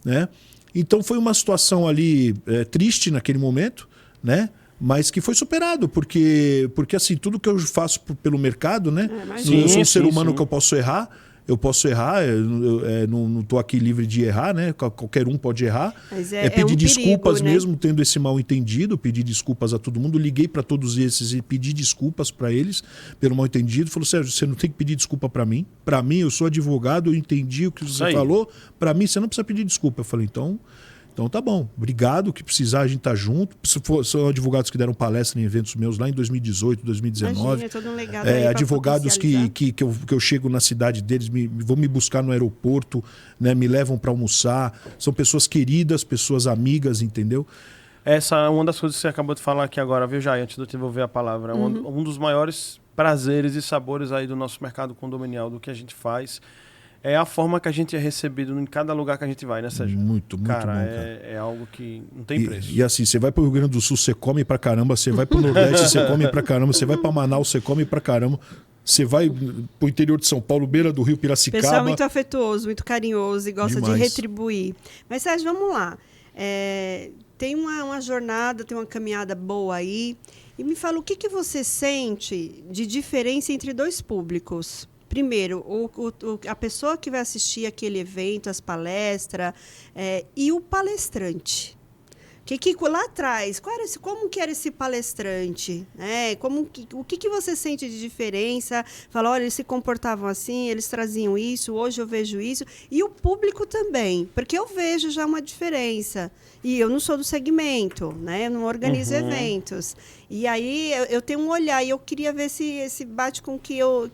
Né? Então foi uma situação ali triste naquele momento, né? Mas que foi superado, porque assim, tudo que eu faço pelo mercado, né? Eu sou um ser humano que eu posso errar. Eu não estou aqui livre de errar, né? Qualquer um pode errar. Mas pedir um desculpas, perigo, né? mesmo tendo esse mal entendido, pedir desculpas a todo mundo. Liguei para todos esses e pedi desculpas para eles pelo mal entendido. Falou, Sérgio, você não tem que pedir desculpa para mim. Para mim, eu sou advogado, eu entendi o que você falou. Para mim, você não precisa pedir desculpa. Eu falei, então tá bom, obrigado, o que precisar a gente tá junto. São advogados que deram palestra em eventos meus lá em 2018, 2019. Imagina, todo um legado advogados que eu chego na cidade deles, vão me buscar no aeroporto, né, me levam para almoçar. São pessoas queridas, pessoas amigas, entendeu? Essa é uma das coisas que você acabou de falar aqui agora, viu, Jai? Antes de eu te devolver a palavra. Um dos maiores prazeres e sabores aí do nosso mercado condominial, do que a gente faz, é a forma que a gente é recebido em cada lugar que a gente vai, né, Sérgio? Muito bom, cara. É algo que não tem preço. E assim, você vai pro Rio Grande do Sul, você come pra caramba. Você vai pro Nordeste, você come pra caramba. Você vai pra Manaus, você come pra caramba. Você vai pro interior de São Paulo, beira do Rio Piracicaba. Pessoal muito afetuoso, muito carinhoso e gosta Demais. de retribuir. Mas, Sérgio, vamos lá. Tem uma jornada, tem uma caminhada boa aí. E me fala, o que você sente de diferença entre dois públicos? Primeiro, a pessoa que vai assistir aquele evento, as palestras, e o palestrante. Que lá atrás, como que era esse palestrante? O que você sente de diferença? Fala, olha, eles se comportavam assim, eles traziam isso, hoje eu vejo isso. E o público também, porque eu vejo já uma diferença. E eu não sou do segmento, né? Eu não organizo eventos. E aí eu tenho um olhar e eu queria ver se bate com o que eu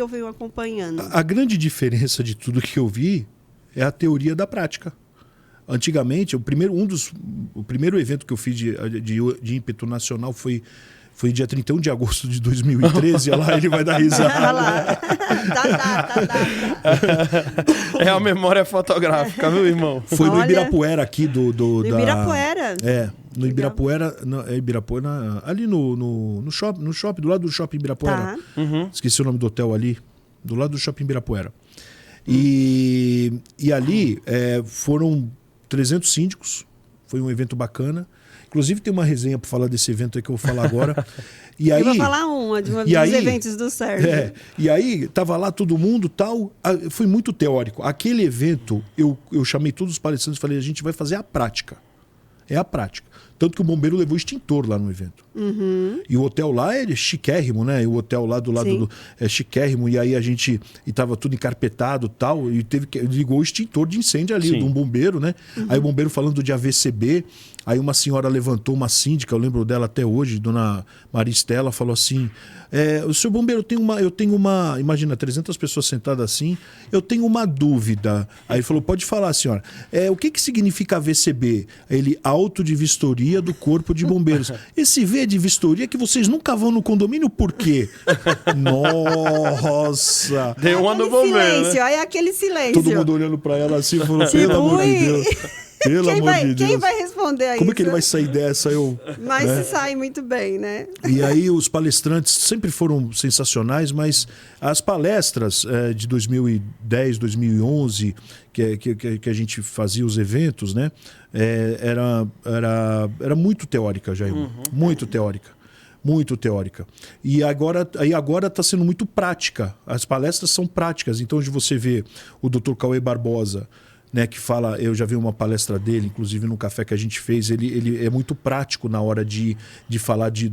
venho acompanhando. A grande diferença de tudo que eu vi é a teoria da prática. Antigamente, o primeiro evento que eu fiz de ímpeto nacional foi dia 31 de agosto de 2013. Olha lá, ele vai dar risada. É a memória fotográfica, viu, irmão? Foi no Ibirapuera aqui No Ibirapuera? No Ibirapuera. Ibirapuera, ali no shopping, do lado do shopping Ibirapuera. Esqueci o nome do hotel ali. Do lado do shopping Ibirapuera. E ali foram 300 síndicos. Foi um evento bacana. Inclusive tem uma resenha para falar desse evento aí que eu vou falar agora. E aí, eu vou falar dos eventos do Sérgio. E aí tava lá todo mundo tal. Foi muito teórico. Aquele evento, eu chamei todos os palestrantes e falei, a gente vai fazer a prática. É a prática. Tanto que o bombeiro levou extintor lá no evento. E o hotel lá é chiquérrimo, né? O hotel lá do lado é chiquérrimo. E aí e tava tudo encarpetado e tal. E ligou o extintor de incêndio ali, de um bombeiro, né? Aí o bombeiro falando de AVCB. Aí uma senhora levantou, uma síndica, eu lembro dela até hoje, dona Maristela, falou assim, o senhor bombeiro, eu tenho uma, imagina, 300 pessoas sentadas assim, eu tenho uma dúvida. Aí ele falou, pode falar, senhora. O que significa AVCB? Ele, auto de vistoria do Corpo de Bombeiros. Esse V de vistoria que vocês nunca vão no condomínio, por quê? Nossa! Deu uma do bombeiro, silêncio, né? aí aquele silêncio. Todo mundo olhando pra ela assim, falou, pelo amor de Deus. Pelo amor de Deus. Quem vai responder a isso? Como é que ele vai sair dessa? Mas se sai muito bem, né? E aí os palestrantes sempre foram sensacionais, mas as palestras de 2010, 2011, que a gente fazia os eventos, né? Era muito teórica, Jair. Muito teórica. Muito teórica. E agora está sendo muito prática. As palestras são práticas. Então, onde você vê o Dr. Cauê Barbosa, né, que fala, eu já vi uma palestra dele, inclusive no café que a gente fez, ele é muito prático na hora de falar de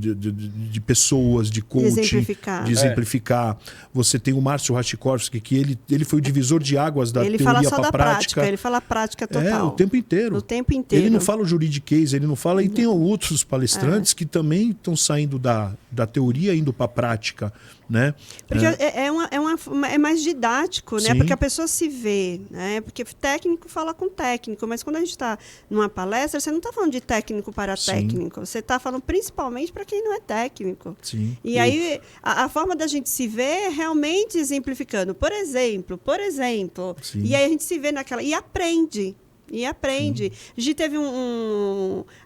pessoas, de coaching, de exemplificar. Você tem o Márcio Rachikovski, que ele foi o divisor de águas da teoria para a prática. Ele fala prática total. O tempo inteiro. O tempo inteiro. Ele não fala o juridiquês, ele não fala... E tem outros palestrantes que também estão saindo da teoria indo para a prática, né? Porque é mais didático, né? Porque a pessoa se vê, né? Porque técnico fala com técnico, mas quando a gente está numa palestra, você não está falando de técnico para técnico, você está falando principalmente para quem não é técnico. Sim. E aí a forma da gente se ver é realmente exemplificando. Por exemplo. Sim. E aí a gente se vê naquela... E aprende. E aprende. A gente teve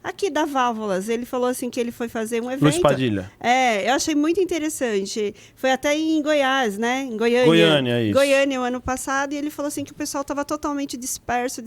aqui da Válvulas, ele falou assim que ele foi fazer um evento. Luiz Padilha. Eu achei muito interessante. Foi até em Goiás, né? Em Goiânia. Goiânia, isso. Goiânia, o ano passado, e ele falou assim que o pessoal estava totalmente disperso.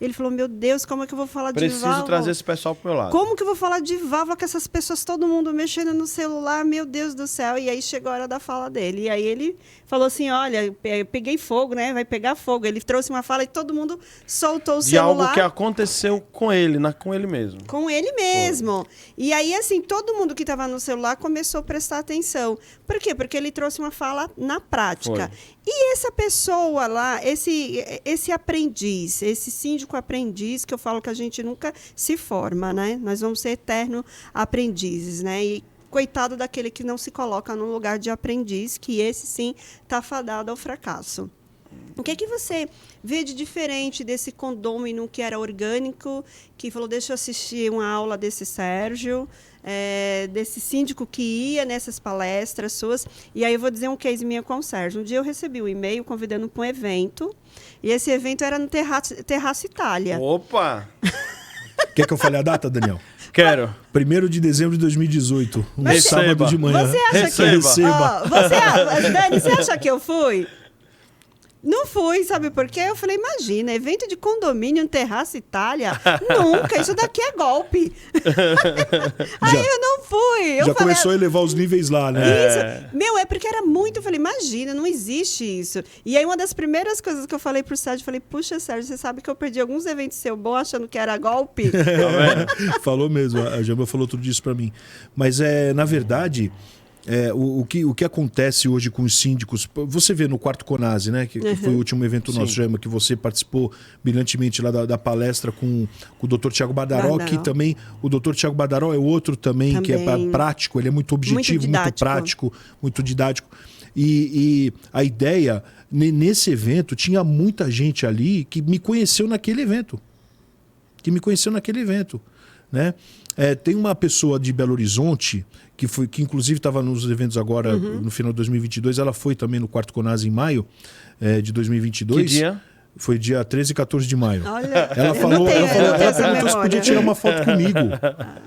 Ele falou, meu Deus, como é que eu vou falar de válvula? Preciso trazer esse pessoal pro meu lado. Como que eu vou falar de válvula com essas pessoas, todo mundo mexendo no celular, meu Deus do céu. E aí chegou a hora da fala dele. E aí ele falou assim, olha, eu peguei fogo, né? Vai pegar fogo. Ele trouxe uma fala e todo mundo soltou o de celular. algo que aconteceu com ele, com ele mesmo. Com ele mesmo. E aí, assim, todo mundo que estava no celular começou a prestar atenção. Por quê? Porque ele trouxe uma fala na prática. Foi. E essa pessoa lá, esse aprendiz, esse síndico aprendiz, que eu falo que a gente nunca se forma, né? Nós vamos ser eternos aprendizes, né? E coitado daquele que não se coloca no lugar de aprendiz, que esse sim está fadado ao fracasso. O que você vê de diferente desse condômino que era orgânico, que falou, deixa eu assistir uma aula desse Sérgio, desse síndico que ia nessas palestras suas? E aí eu vou dizer um case minha com o Sérgio. Um dia eu recebi um e-mail convidando para um evento, e esse evento era no Terraço Itália. Opa! Quer que eu fale a data, Daniel? Quero. 1º de dezembro de 2018, sábado de manhã. Você acha Receba. Dani, você acha que eu fui? Não fui, sabe por quê? Eu falei, imagina, evento de condomínio, um Terraço Itália? Nunca, isso daqui é golpe. Aí eu não fui. Já começou a elevar os níveis lá, né? Isso. Meu, é porque era muito... Eu falei, imagina, não existe isso. E aí uma das primeiras coisas que eu falei pro Sérgio, eu falei, puxa, Sérgio, você sabe que eu perdi alguns eventos seu bom achando que era golpe? Falou mesmo, a Jamba falou tudo isso pra mim. Mas, na verdade... o que acontece hoje com os síndicos, você vê no quarto Conase, né, que foi o último evento nosso, Jamba, que você participou brilhantemente lá da palestra com o Dr. Tiago Badaró, que também, o Dr. Tiago Badaró é outro também, que é prático, ele é muito objetivo, muito prático, muito didático. E a ideia, nesse evento, tinha muita gente ali que me conheceu naquele evento. Né? Tem uma pessoa de Belo Horizonte que inclusive estava nos eventos agora no final de 2022, ela foi também no quarto Conase em maio de 2022. Que dia? Foi dia 13 e 14 de maio. Olha, ela perguntou se podia tirar uma foto comigo.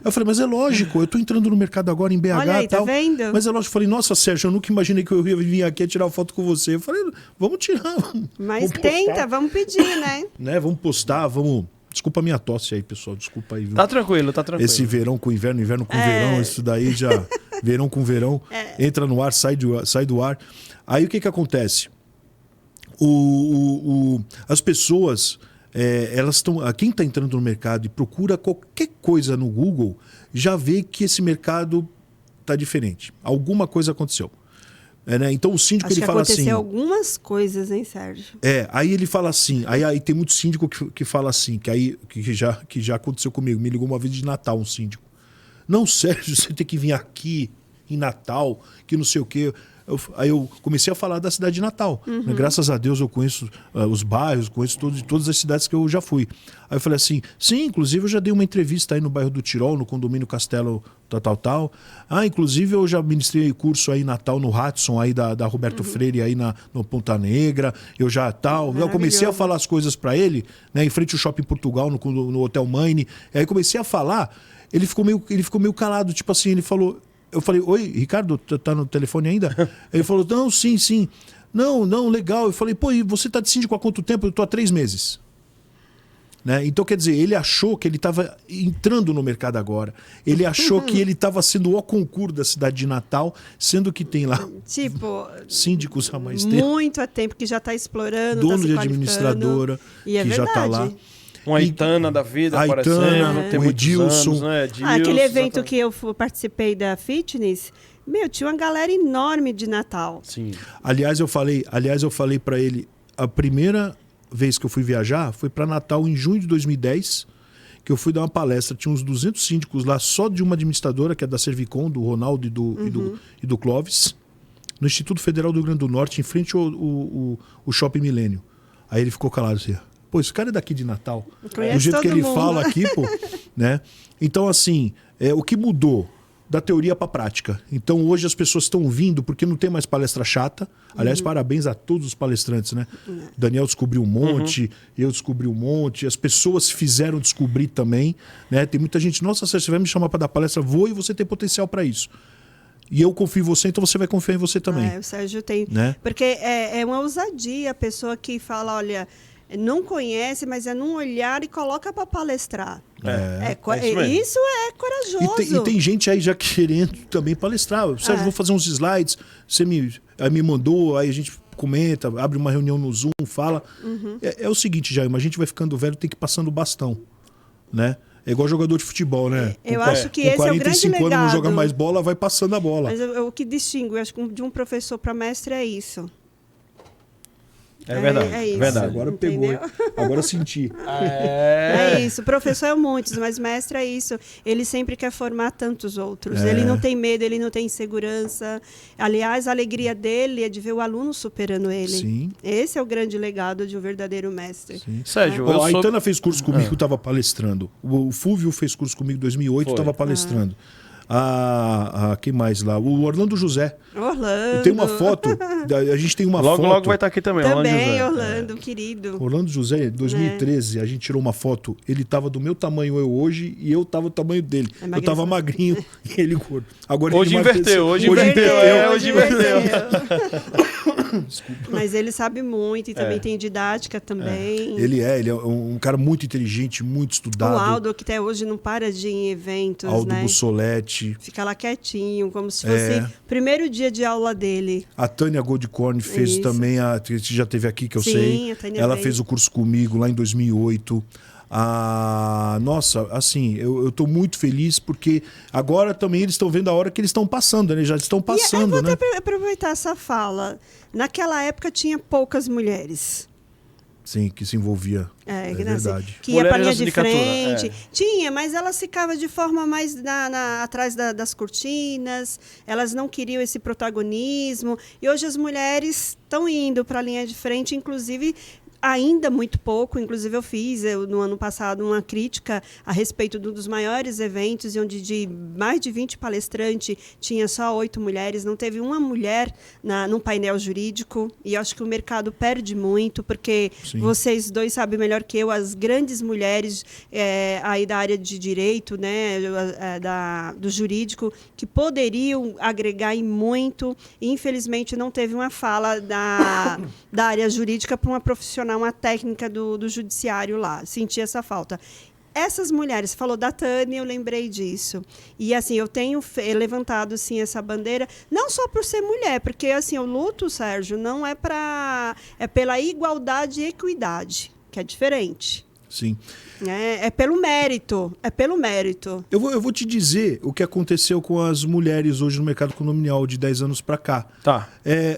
Eu falei, mas é lógico, eu estou entrando no mercado agora em BH. Olha aí, tal. tá vendo? Mas é lógico, eu falei, nossa, Sérgio, eu nunca imaginei que eu ia vir aqui tirar uma foto com você. Eu falei, vamos tirar. Mas tenta, vamos pedir, né? Vamos postar, vamos... Desculpa a minha tosse aí, pessoal. Desculpa aí. Viu? Tá tranquilo. Esse verão com inverno, inverno com verão, isso daí já... verão com verão, entra no ar, sai do ar. Aí o que acontece? As pessoas, elas estão... Quem está entrando no mercado e procura qualquer coisa no Google, já vê que esse mercado está diferente. Alguma coisa aconteceu. Né? Então o síndico ele fala assim... aconteceu algumas coisas, hein, Sérgio? Aí ele fala assim, aí tem muito síndico que fala assim, que já aconteceu comigo, me ligou uma vez de Natal um síndico. Não, Sérgio, você tem que vir aqui em Natal, que não sei o quê. Aí eu comecei a falar da cidade de Natal. Né? Graças a Deus eu conheço os bairros, conheço todas as cidades que eu já fui. Aí eu falei assim, sim, inclusive eu já dei uma entrevista aí no bairro do Tirol, no condomínio Castelo tal. Inclusive eu já ministrei curso aí em Natal no Hudson, aí da Roberto Freire, aí no Ponta Negra, eu já tal. Eu comecei a falar as coisas para ele, né, em frente ao Shopping Portugal, no Hotel Maine. Aí comecei a falar, ele ficou meio calado, tipo assim, ele falou... Eu falei, oi, Ricardo, tá no telefone ainda? Ele falou, não, sim. Não, legal. Eu falei, pô, e você tá de síndico há quanto tempo? Eu tô há 3 meses. Né? Então, quer dizer, ele achou que ele estava entrando no mercado agora. Ele achou que ele estava sendo o concurso da cidade de Natal, sendo que tem lá síndicos há mais tempo. Muito a tempo, que já está explorando, dono de administradora, que já está lá. Uma Aitana da vida, por exemplo. Tem o Edilson. Anos, né? Aquele evento que eu participei da Fitness, tinha uma galera enorme de Natal. Sim. Aliás, eu falei para ele, a primeira vez que eu fui viajar foi para Natal em junho de 2010, que eu fui dar uma palestra. Tinha uns 200 síndicos lá, só de uma administradora, que é da Servicom, do Ronaldo e do Clóvis, no Instituto Federal do Rio Grande do Norte, em frente ao Shopping Milênio. Aí ele ficou calado assim... Pô, esse cara é daqui de Natal. Do jeito que ele fala aqui, pô, né? Então, assim, o que mudou? da teoria para a prática. Então hoje as pessoas estão vindo porque não tem mais palestra chata. Aliás, parabéns a todos os palestrantes, né? Daniel descobriu um monte, eu descobri um monte, as pessoas fizeram descobrir também, né? Tem muita gente, nossa, você vai me chamar para dar palestra, vou, e você tem potencial para isso. E eu confio em você, então você vai confiar em você também. O Sérgio tem. Né? Porque é uma ousadia a pessoa que fala, olha, não conhece, mas é num olhar e coloca para palestrar. Isso é corajoso. E tem gente aí já querendo também palestrar. Sérgio, vou fazer uns slides, você me mandou, aí a gente comenta, abre uma reunião no Zoom, fala. É o seguinte, Jaime, a gente vai ficando velho, tem que ir passando o bastão, né? É igual jogador de futebol, né? Eu acho que esse é o grande legado. Com 45 anos não joga mais bola, vai passando a bola. Mas o que distingue, eu acho que de um professor para mestre é isso. É verdade. É isso. Verdade. Agora pegou. Agora eu senti. É isso. Professor é muitos, mas mestre é isso. Ele sempre quer formar tantos outros. Ele não tem medo, ele não tem insegurança. Aliás, a alegria dele é de ver o aluno superando ele. Sim. Esse é o grande legado de um verdadeiro mestre. Sim. Sérgio, a Aitana fez curso comigo, estava palestrando. O Fúvio fez curso comigo em 2008, estava palestrando. Quem mais lá? O Orlando José. Orlando. Tem uma foto. A gente tem uma foto. Logo vai estar aqui também. Orlando, querido. Orlando José, em 2013, a gente tirou uma foto. Ele estava do meu tamanho hoje e eu estava do tamanho dele. Eu estava magrinho e ele gordo. Agora hoje ele inverteu. Hoje inverteu. Desculpa. Mas ele sabe muito e também tem didática também. Ele é um cara muito inteligente, muito estudado. O Aldo, que até hoje não para de ir em eventos, Aldo né? Bussoletti. Fica lá quietinho, como se fosse o primeiro dia de aula dele. A Tânia Goldcorn fez também, que já teve aqui, que eu sei. A Tânia ela veio. fez o curso comigo lá em 2008. Nossa, assim, eu estou muito feliz porque agora também eles estão vendo a hora que eles estão passando, né? Já estão passando, eu vou né? até aproveitar essa fala. Naquela época tinha poucas mulheres. Sim, que se envolvia. É verdade. Que ia para linha de sindicatura, frente. Tinha, mas elas ficavam de forma mais atrás das cortinas. Elas não queriam esse protagonismo. E hoje as mulheres estão indo para a linha de frente, inclusive ainda muito pouco. Inclusive eu fiz no ano passado uma crítica a respeito de um dos maiores eventos, onde de mais de 20 palestrantes tinha só 8 mulheres, não teve uma mulher no painel jurídico, e eu acho que o mercado perde muito, porque vocês dois sabem melhor que eu, as grandes mulheres aí da área de direito, né, do jurídico, que poderiam agregar em muito, e infelizmente não teve uma fala da área jurídica para uma profissional, uma técnica do judiciário lá. Senti essa falta. Essas mulheres, falou da Tânia, eu lembrei disso. E assim, eu tenho levantado assim, essa bandeira, não só por ser mulher, porque assim, eu luto, Sérgio, não é pela igualdade e equidade, que é diferente. Sim. É pelo mérito. Eu vou te dizer o que aconteceu com as mulheres hoje no mercado condominial de 10 anos para cá. Tá.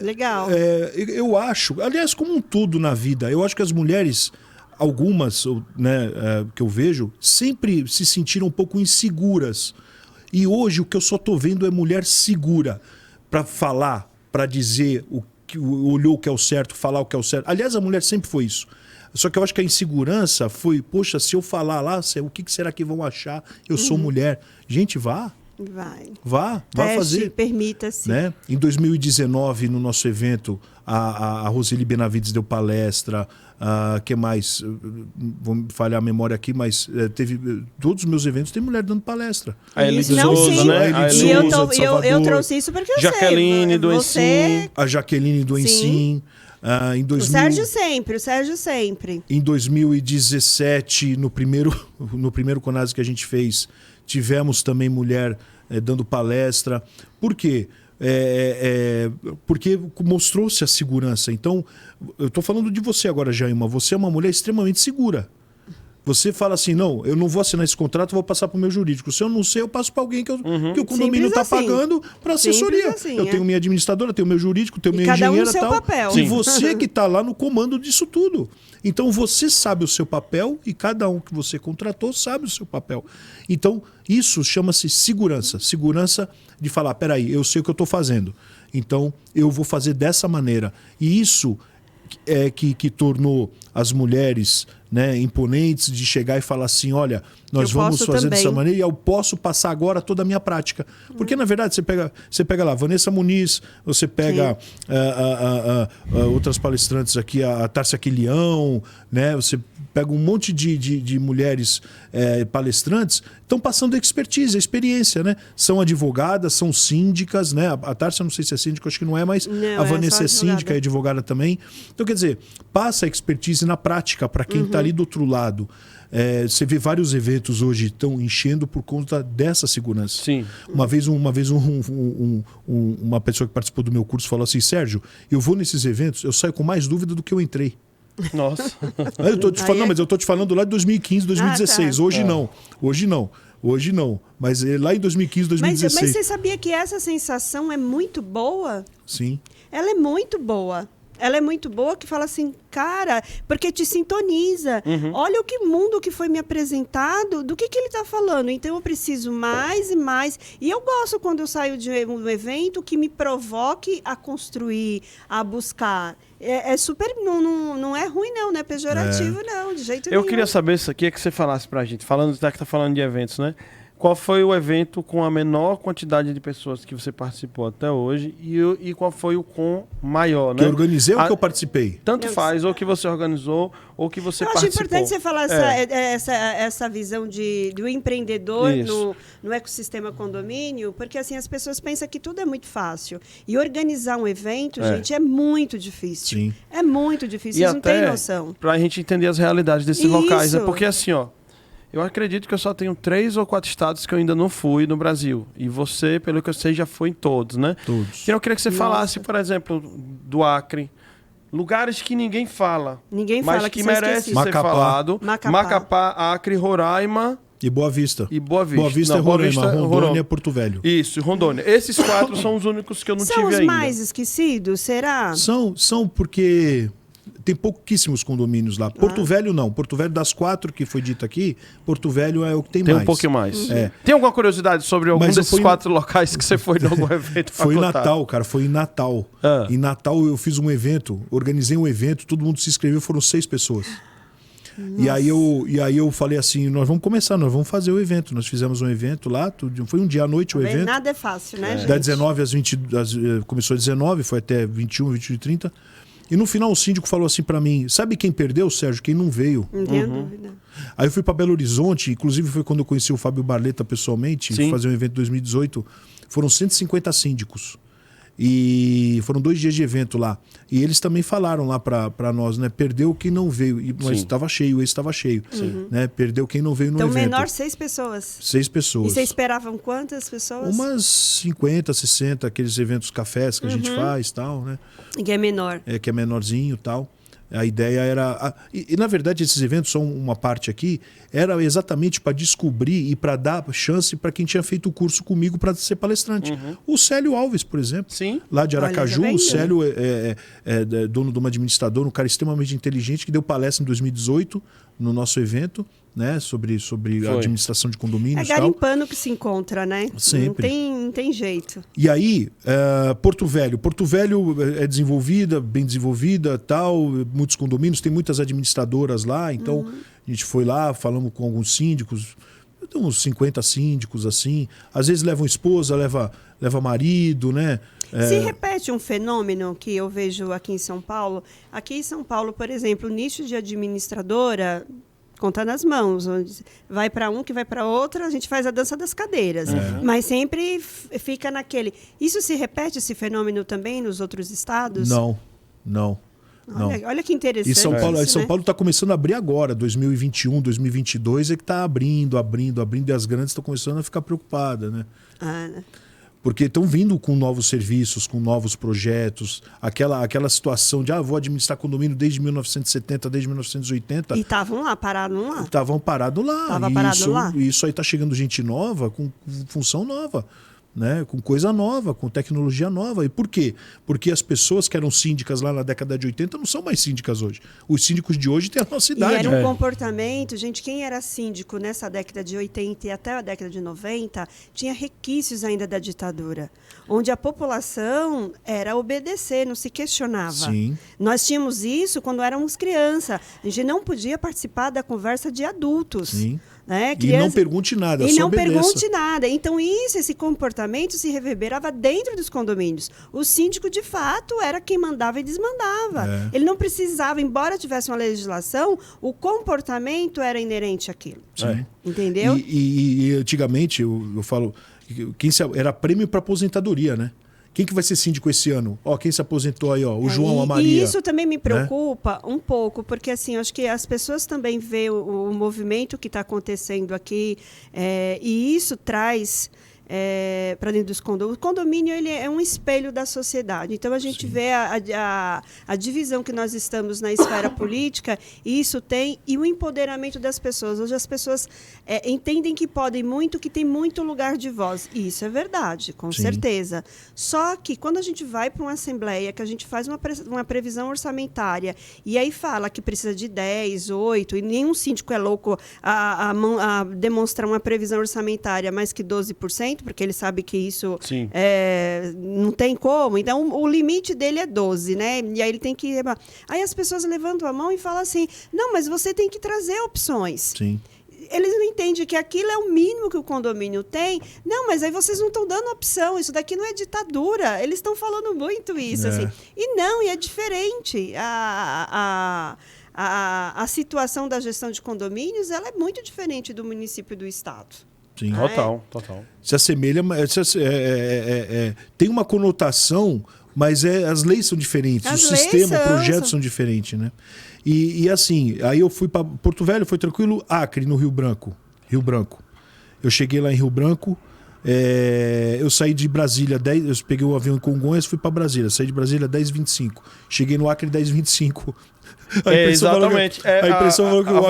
Legal. Eu acho, aliás, como um tudo na vida, eu acho que as mulheres, algumas, né, que eu vejo, sempre se sentiram um pouco inseguras. E hoje o que eu só estou vendo é mulher segura para falar, para dizer olhou o que é o certo, falar o que é o certo. Aliás, a mulher sempre foi isso. Só que eu acho que a insegurança foi, poxa, se eu falar lá, o que será que vão achar? Eu sou mulher. Gente, vá. Vá fazer. Permita-se. Né? Em 2019, no nosso evento, a Roseli Benavides deu palestra. Que mais? Vou me falhar a memória aqui, mas teve todos os meus eventos tem mulher dando palestra. A Eli Souza, né? Eu trouxe isso porque eu Jaqueline do Ensim. A Jaqueline do Ensim. O Sérgio sempre. Em 2017, no primeiro Conase que a gente fez, tivemos também mulher dando palestra. Por quê? Porque mostrou-se a segurança. Então, eu estou falando de você agora, Jaima. Você é uma mulher extremamente segura. Você fala assim, não, eu não vou assinar esse contrato, vou passar para o meu jurídico. Se eu não sei, eu passo para alguém que o condomínio está pagando para assessoria. Assim, eu tenho minha administradora, tenho meu jurídico, tenho minha engenheira. Cada um seu papel. E você que está lá no comando disso tudo. Então você sabe o seu papel e cada um que você contratou sabe o seu papel. Então isso chama-se segurança. Segurança de falar, peraí, eu sei o que eu estou fazendo. Então eu vou fazer dessa maneira. E isso que tornou as mulheres, né, imponentes, de chegar e falar assim, olha, nós vamos fazer dessa maneira e eu posso passar agora toda a minha prática. Porque, na verdade, você pega lá, Vanessa Muniz, você pega outras palestrantes aqui, a Tárcia Quilião, né, você pega um monte de mulheres palestrantes, estão passando expertise, experiência, né? São advogadas, são síndicas, né? A Tárcia, não sei se é síndica, acho que não é, mas não, a Vanessa é síndica, é advogada também. Então, quer dizer, passa a expertise na prática para quem está ali do outro lado. Você vê vários eventos hoje estão enchendo por conta dessa segurança. Sim. Uma vez uma pessoa que participou do meu curso falou assim, Sérgio, eu vou nesses eventos, eu saio com mais dúvida do que eu entrei. Nossa. Eu tô te falando, não, mas eu tô te falando lá de 2015, 2016. Tá. Hoje não. Mas lá em 2015, 2016. Mas você sabia que essa sensação é muito boa? Sim. Ela é muito boa. Ela é muito boa que fala assim, cara, porque te sintoniza. Olha o mundo que foi me apresentado, do que ele está falando. Então eu preciso mais e mais. E eu gosto quando eu saio de um evento que me provoque a construir, a buscar. É super. Não é ruim, não é pejorativo, não, de jeito nenhum. Eu queria saber isso aqui, que você falasse pra gente, já que tá falando de eventos, né? Qual foi o evento com a menor quantidade de pessoas que você participou até hoje e qual foi o com maior, né? Que eu organizei ou que eu participei? Tanto faz, ou que você organizou, ou que você participou. Eu acho importante você falar essa visão do empreendedor no ecossistema condomínio, porque assim as pessoas pensam que tudo é muito fácil. E organizar um evento, gente, é muito difícil. Sim. É muito difícil, vocês não têm noção. Pra gente entender as realidades desses locais, né? Porque assim, ó, eu acredito que eu só tenho 3 ou 4 estados que eu ainda não fui no Brasil. E você, pelo que eu sei, já foi em todos, né? Todos. Então eu queria que você falasse, por exemplo, do Acre. Lugares que ninguém fala. Mas que merece ser falado. Macapá, Acre, Roraima. E Boa Vista. Boa Vista é Roraima, Rondônia é Porto Velho. Isso, Rondônia. Esses 4 são os únicos que eu não tive ainda. São os mais esquecidos, será? São porque... Tem pouquíssimos condomínios lá. Porto Velho não. Porto Velho, das 4 que foi dito aqui, Porto Velho é o que tem mais. Tem um pouquinho mais. Tem alguma curiosidade sobre algum desses 4 locais que você foi em algum evento? Foi em Natal, cara. Foi em Natal. Em Natal eu fiz um evento, organizei um evento, todo mundo se inscreveu, foram 6 pessoas. E aí eu falei assim, nós vamos começar, nós vamos fazer o evento. Nós fizemos um evento lá, foi um dia à noite o evento. Nada é fácil, né, gente? Da 19 às 20, começou às 19, foi até 21, 21 e 30. E no final o síndico falou assim pra mim, sabe quem perdeu, Sérgio? Quem não veio. Não tenho dúvida. Aí eu fui pra Belo Horizonte, inclusive foi quando eu conheci o Fábio Barleta pessoalmente, fazer um evento em 2018. Foram 150 síndicos. E foram 2 dias de evento lá. E eles também falaram lá pra nós, né? Perdeu quem não veio. Mas estava cheio, esse estava cheio. Né? Perdeu quem não veio no evento. Então, menor 6 pessoas. 6 pessoas. E vocês esperavam quantas pessoas? Umas 50, 60, aqueles eventos cafés que a gente faz e tal, né? Que é menor. Que é menorzinho e tal. A ideia era... E, na verdade, esses eventos, são uma parte aqui, era exatamente para descobrir e para dar chance para quem tinha feito o curso comigo para ser palestrante. O Célio Alves, por exemplo, lá de Aracaju. O Célio é dono de uma administradora, um cara extremamente inteligente que deu palestra em 2018 no nosso evento, né, sobre a administração de condomínios. É garimpando que se encontra, né? Sempre. Não tem jeito. E aí, Porto Velho é desenvolvida, bem desenvolvida, tal, muitos condomínios, tem muitas administradoras lá, então a gente foi lá, falamos com alguns síndicos, uns 50 síndicos, assim. Às vezes levam esposa, leva marido, né? Se repete um fenômeno que eu vejo aqui em São Paulo. Aqui em São Paulo, por exemplo, o nicho de administradora conta nas mãos. Vai para um, que vai para outro, a gente faz a dança das cadeiras. Mas sempre fica naquele... Isso se repete, esse fenômeno também nos outros estados? Não. Olha que interessante. E São Paulo está começando a abrir agora, 2021, 2022, é que está abrindo, e as grandes estão começando a ficar preocupadas, né? Porque estão vindo com novos serviços, com novos projetos, aquela situação de vou administrar condomínio desde 1970, desde 1980. E estavam lá, parados lá. Estavam parados lá. Tava parado lá. E isso aí está chegando gente nova, com função nova. né? Com coisa nova, com tecnologia nova. E por quê? Porque as pessoas que eram síndicas lá na década de 80 não são mais síndicas hoje. Os síndicos de hoje têm a nossa idade. E era um comportamento, gente, quem era síndico nessa década de 80 e até a década de 90, tinha requisitos ainda da ditadura, onde a população era obedecer, não se questionava. Sim. Nós tínhamos isso quando éramos crianças. A gente não podia participar da conversa de adultos. Sim. Né? E não pergunte nada, E só não obedeça. pergunte nada. Então, esse comportamento se reverberava dentro dos condomínios. O síndico, de fato, era quem mandava e desmandava. Ele não precisava, embora tivesse uma legislação, o comportamento era inerente àquilo. Sim. Entendeu? E antigamente, eu falo, era prêmio para aposentadoria, né? Quem que vai ser síndico esse ano? Ó, quem se aposentou aí, ó, o João, a Maria. E isso também me preocupa um pouco, porque assim, acho que as pessoas também veem o movimento que está acontecendo aqui, e isso traz para dentro dos condomínios. O condomínio ele é um espelho da sociedade. Então, a gente vê a divisão que nós estamos na esfera política, e isso tem, e o empoderamento das pessoas. Hoje as pessoas entendem que podem muito, que tem muito lugar de voz. E isso é verdade, com certeza. Só que, quando a gente vai para uma assembleia, que a gente faz uma previsão orçamentária, e aí fala que precisa de 10, 8, e nenhum síndico é louco a demonstrar uma previsão orçamentária mais que 12%, porque ele sabe que isso não tem como. Então, o limite dele é 12, né? E aí ele tem que... Aí as pessoas levantam a mão e falam assim, não, mas você tem que trazer opções. Sim. Eles não entendem que aquilo é o mínimo que o condomínio tem. Não, mas aí vocês não estão dando opção. Isso daqui não é ditadura. Eles estão falando muito isso. Assim. E não, e é diferente. A situação da gestão de condomínios ela é muito diferente do município e do estado. Sim. Total. Se assemelha, tem uma conotação, mas as leis são diferentes, o sistema, o projeto são diferentes, né? E assim, aí eu fui para Porto Velho, foi tranquilo, Acre, no Rio Branco. Eu cheguei lá em Rio Branco, eu saí de Brasília, eu peguei o avião em Congonhas, fui para Brasília, saí de Brasília 10h25, cheguei no Acre 10h25. Exatamente. A impressão falou que o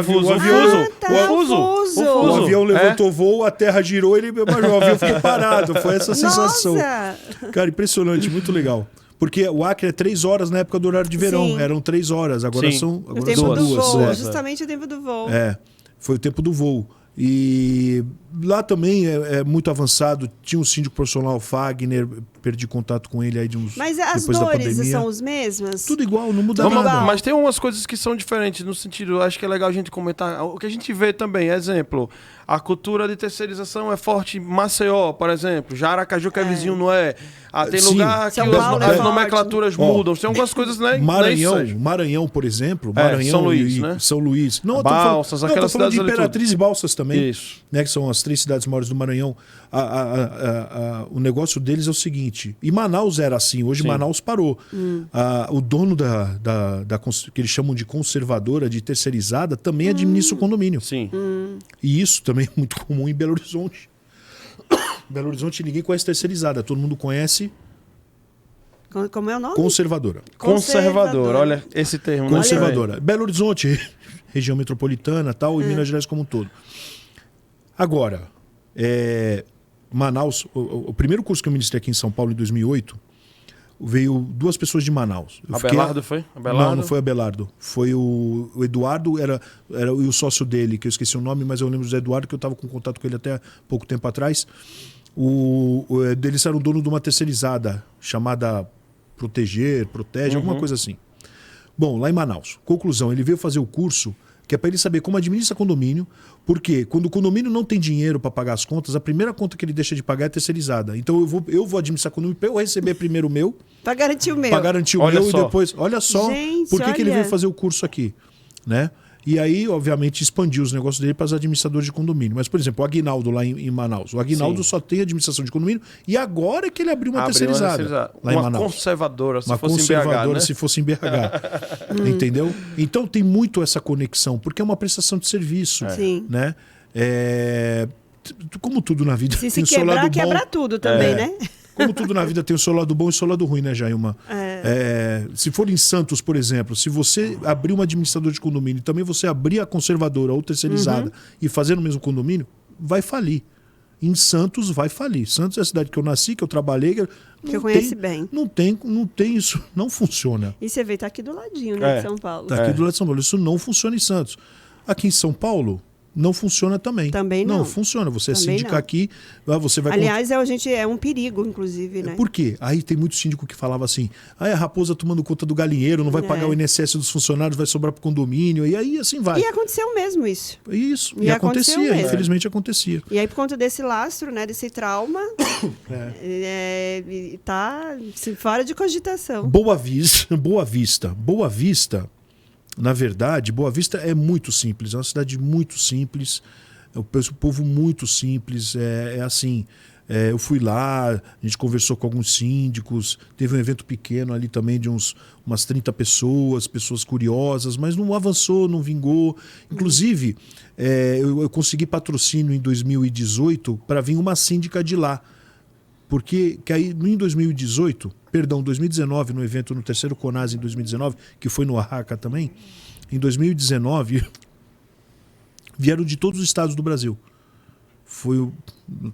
avião levantou voo, a terra girou, o avião ficou parado. Foi essa sensação. Cara, impressionante, muito legal. Porque o Acre é 3 horas na época do horário de verão. Sim. Eram 3 horas, agora são o tempo são do 2. voo, justamente o tempo do voo. Foi o tempo do voo. E lá também é muito avançado. Tinha um síndico profissional, Fagner, perdi contato com ele aí Mas as dores são as mesmas? Tudo igual, não muda nada. Mas tem umas coisas que são diferentes no sentido, acho que é legal a gente comentar. O que a gente vê também, exemplo, a cultura de terceirização é forte em Maceió, por exemplo. Já Aracaju, que é vizinho, não é. Tem lugar que as nomenclaturas mudam. Tem algumas coisas, né? Maranhão, por exemplo. São Luís, né? São Luís. Balsas, aquelas cidades de Imperatriz e Balsas também. Isso. Né, que são as 3 cidades maiores do Maranhão. O negócio deles é o seguinte. E Manaus era assim. Hoje Manaus parou. O dono que eles chamam de conservadora, de terceirizada, também administra o condomínio. Sim. E isso também é muito comum em Belo Horizonte. Belo Horizonte ninguém conhece terceirizada. Todo mundo conhece... Como é o nome? Conservadora. Olha esse termo. Conservadora. Belo Horizonte, região metropolitana tal, e Minas Gerais como um todo. Agora, Manaus, o primeiro curso que eu ministrei aqui em São Paulo em 2008, veio 2 pessoas de Manaus. Abelardo foi? Não foi Abelardo. Foi o Eduardo, era o sócio dele, que eu esqueci o nome, mas eu lembro do Eduardo, que eu estava com contato com ele até pouco tempo atrás. Eles eram dono de uma terceirizada chamada Protege, alguma coisa assim. Bom, lá em Manaus. Conclusão, ele veio fazer o curso que é para ele saber como administra condomínio, porque quando o condomínio não tem dinheiro para pagar as contas, a primeira conta que ele deixa de pagar é terceirizada. Então eu vou administrar condomínio para eu receber primeiro o meu. Para garantir o meu. Para garantir o meu e depois... Olha só por que ele veio fazer o curso aqui, né? E aí, obviamente, expandiu os negócios dele para os administradores de condomínio. Mas, por exemplo, o Aguinaldo lá em Manaus. O Aguinaldo só tem administração de condomínio e agora é que ele abriu uma terceirizada lá em Manaus. Conservadora, se uma fosse conservadora, em BH, né? se fosse em BH. Entendeu? Então tem muito essa conexão, porque é uma prestação de serviço. Sim. Né? Como tudo na vida, se tem o seu lado bom. Quebra tudo também, né? Como tudo na vida tem o seu lado bom e o seu lado ruim, né, Jailma? Se for em Santos, por exemplo, se você abrir uma administradora de condomínio e também você abrir a conservadora ou terceirizada e fazer no mesmo condomínio, vai falir. Em Santos vai falir. Santos é a cidade que eu nasci, que eu trabalhei. Que eu conheço bem. Não tem isso, não funciona. E você vê, tá aqui do ladinho, né, de São Paulo. Tá aqui do lado de São Paulo. Isso não funciona em Santos. Aqui em São Paulo, não funciona também. Também não. Não funciona. Você Também é síndica não. aqui, você vai... Aliás, é um perigo, inclusive, né? Por quê? Aí tem muito síndico que falava assim, a raposa tomando conta do galinheiro, não vai pagar o INSS dos funcionários, vai sobrar pro condomínio, e aí assim vai. E aconteceu mesmo isso. Isso, E e aconteceu acontecia, mesmo. Infelizmente acontecia. E aí, por conta desse lastro, né, desse trauma, tá assim, fora de cogitação. Boa Vista, na verdade, Boa Vista é muito simples, é uma cidade muito simples, o povo muito simples, assim, eu fui lá, a gente conversou com alguns síndicos, teve um evento pequeno ali também de umas 30 pessoas curiosas, mas não avançou, não vingou. Inclusive, eu consegui patrocínio em 2018 para vir uma síndica de lá. Porque que aí, em 2019, no evento no terceiro CONAS em 2019, que foi no Oaxaca também, em 2019, vieram de todos os estados do Brasil. Foi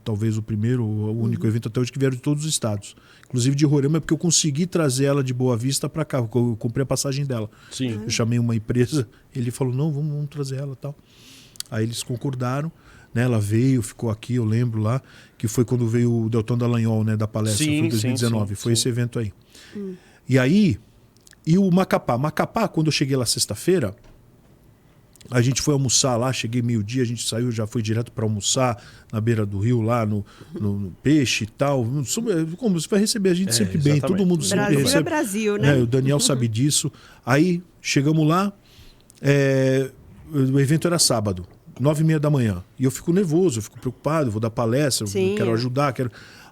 talvez o primeiro, o único evento até hoje que vieram de todos os estados. Inclusive de Roraima, porque eu consegui trazer ela de Boa Vista para cá, eu comprei a passagem dela. Sim. Eu chamei uma empresa, ele falou, não, vamos trazer ela e tal. Aí eles concordaram. Né, ela veio, ficou aqui, eu lembro lá, que foi quando veio o Deltan Dallagnol, né, da palestra, foi em 2019, foi esse evento aí. E aí, o Macapá, quando eu cheguei lá sexta-feira, a gente foi almoçar lá, cheguei meio-dia, a gente saiu, já foi direto para almoçar na beira do rio, lá no peixe e tal. Como você vai receber a gente sempre bem, todo mundo sempre Brasil recebe. é Brasil, né? O Daniel sabe disso. Aí, chegamos lá, o evento era sábado. 9h30 da manhã. E eu fico nervoso, eu fico preocupado, vou dar palestra, eu quero ajudar,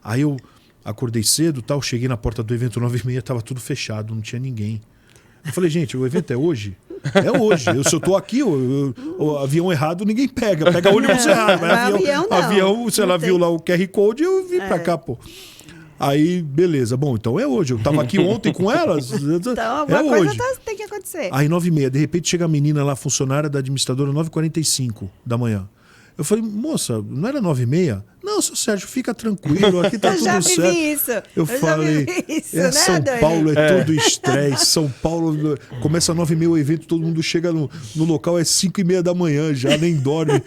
Aí eu acordei cedo, tal, cheguei na porta do evento 9h30, tava tudo fechado, não tinha ninguém. Eu falei, gente, o evento é hoje? É hoje. Se eu tô aqui, o avião errado ninguém pega ônibus errado. Mas avião, se ela viu lá o QR Code, eu vim pra cá, pô. Aí, beleza. Bom, então é hoje. Eu tava aqui ontem com elas. Então, alguma coisa tem que acontecer. Aí, 9h30. De repente, chega a menina lá, funcionária da administradora, 9h45 da manhã. Eu falei, moça, não era 9h30? Não, seu Sérgio, fica tranquilo, aqui tá tudo certo. Eu já vivi isso. Eu falei, né, São Paulo é todo estresse. São Paulo começa 9h30 o evento, todo mundo chega no local, é 5h30 da manhã já, nem dorme.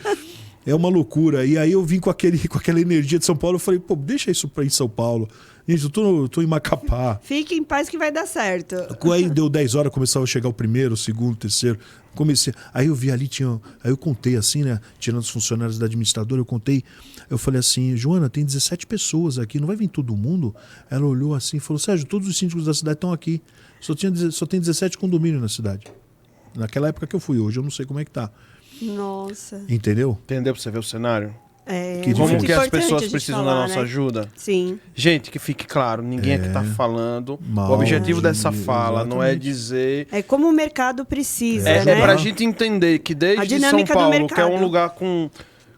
É uma loucura. E aí eu vim com aquela energia de São Paulo. Eu falei, pô, deixa isso pra ir em São Paulo. Gente, eu tô em Macapá. Fique em paz que vai dar certo. Aí deu 10 horas, começava a chegar o primeiro, o segundo, o terceiro. Comecei. Aí eu vi ali, aí eu contei assim, né? Tirando os funcionários da administradora, eu contei. Eu falei assim, Joana, tem 17 pessoas aqui, não vai vir todo mundo? Ela olhou assim e falou, Sérgio, todos os síndicos da cidade estão aqui. Só tem 17 condomínios na cidade. Naquela época que eu fui, hoje eu não sei como é que tá. Nossa. Entendeu? Entendeu pra você ver o cenário? Como que as pessoas precisam da nossa ajuda? Sim. Gente, que fique claro, ninguém aqui está falando. O objetivo dessa fala não é dizer... É como o mercado precisa, né? É para a gente entender que desde São Paulo, que é um lugar com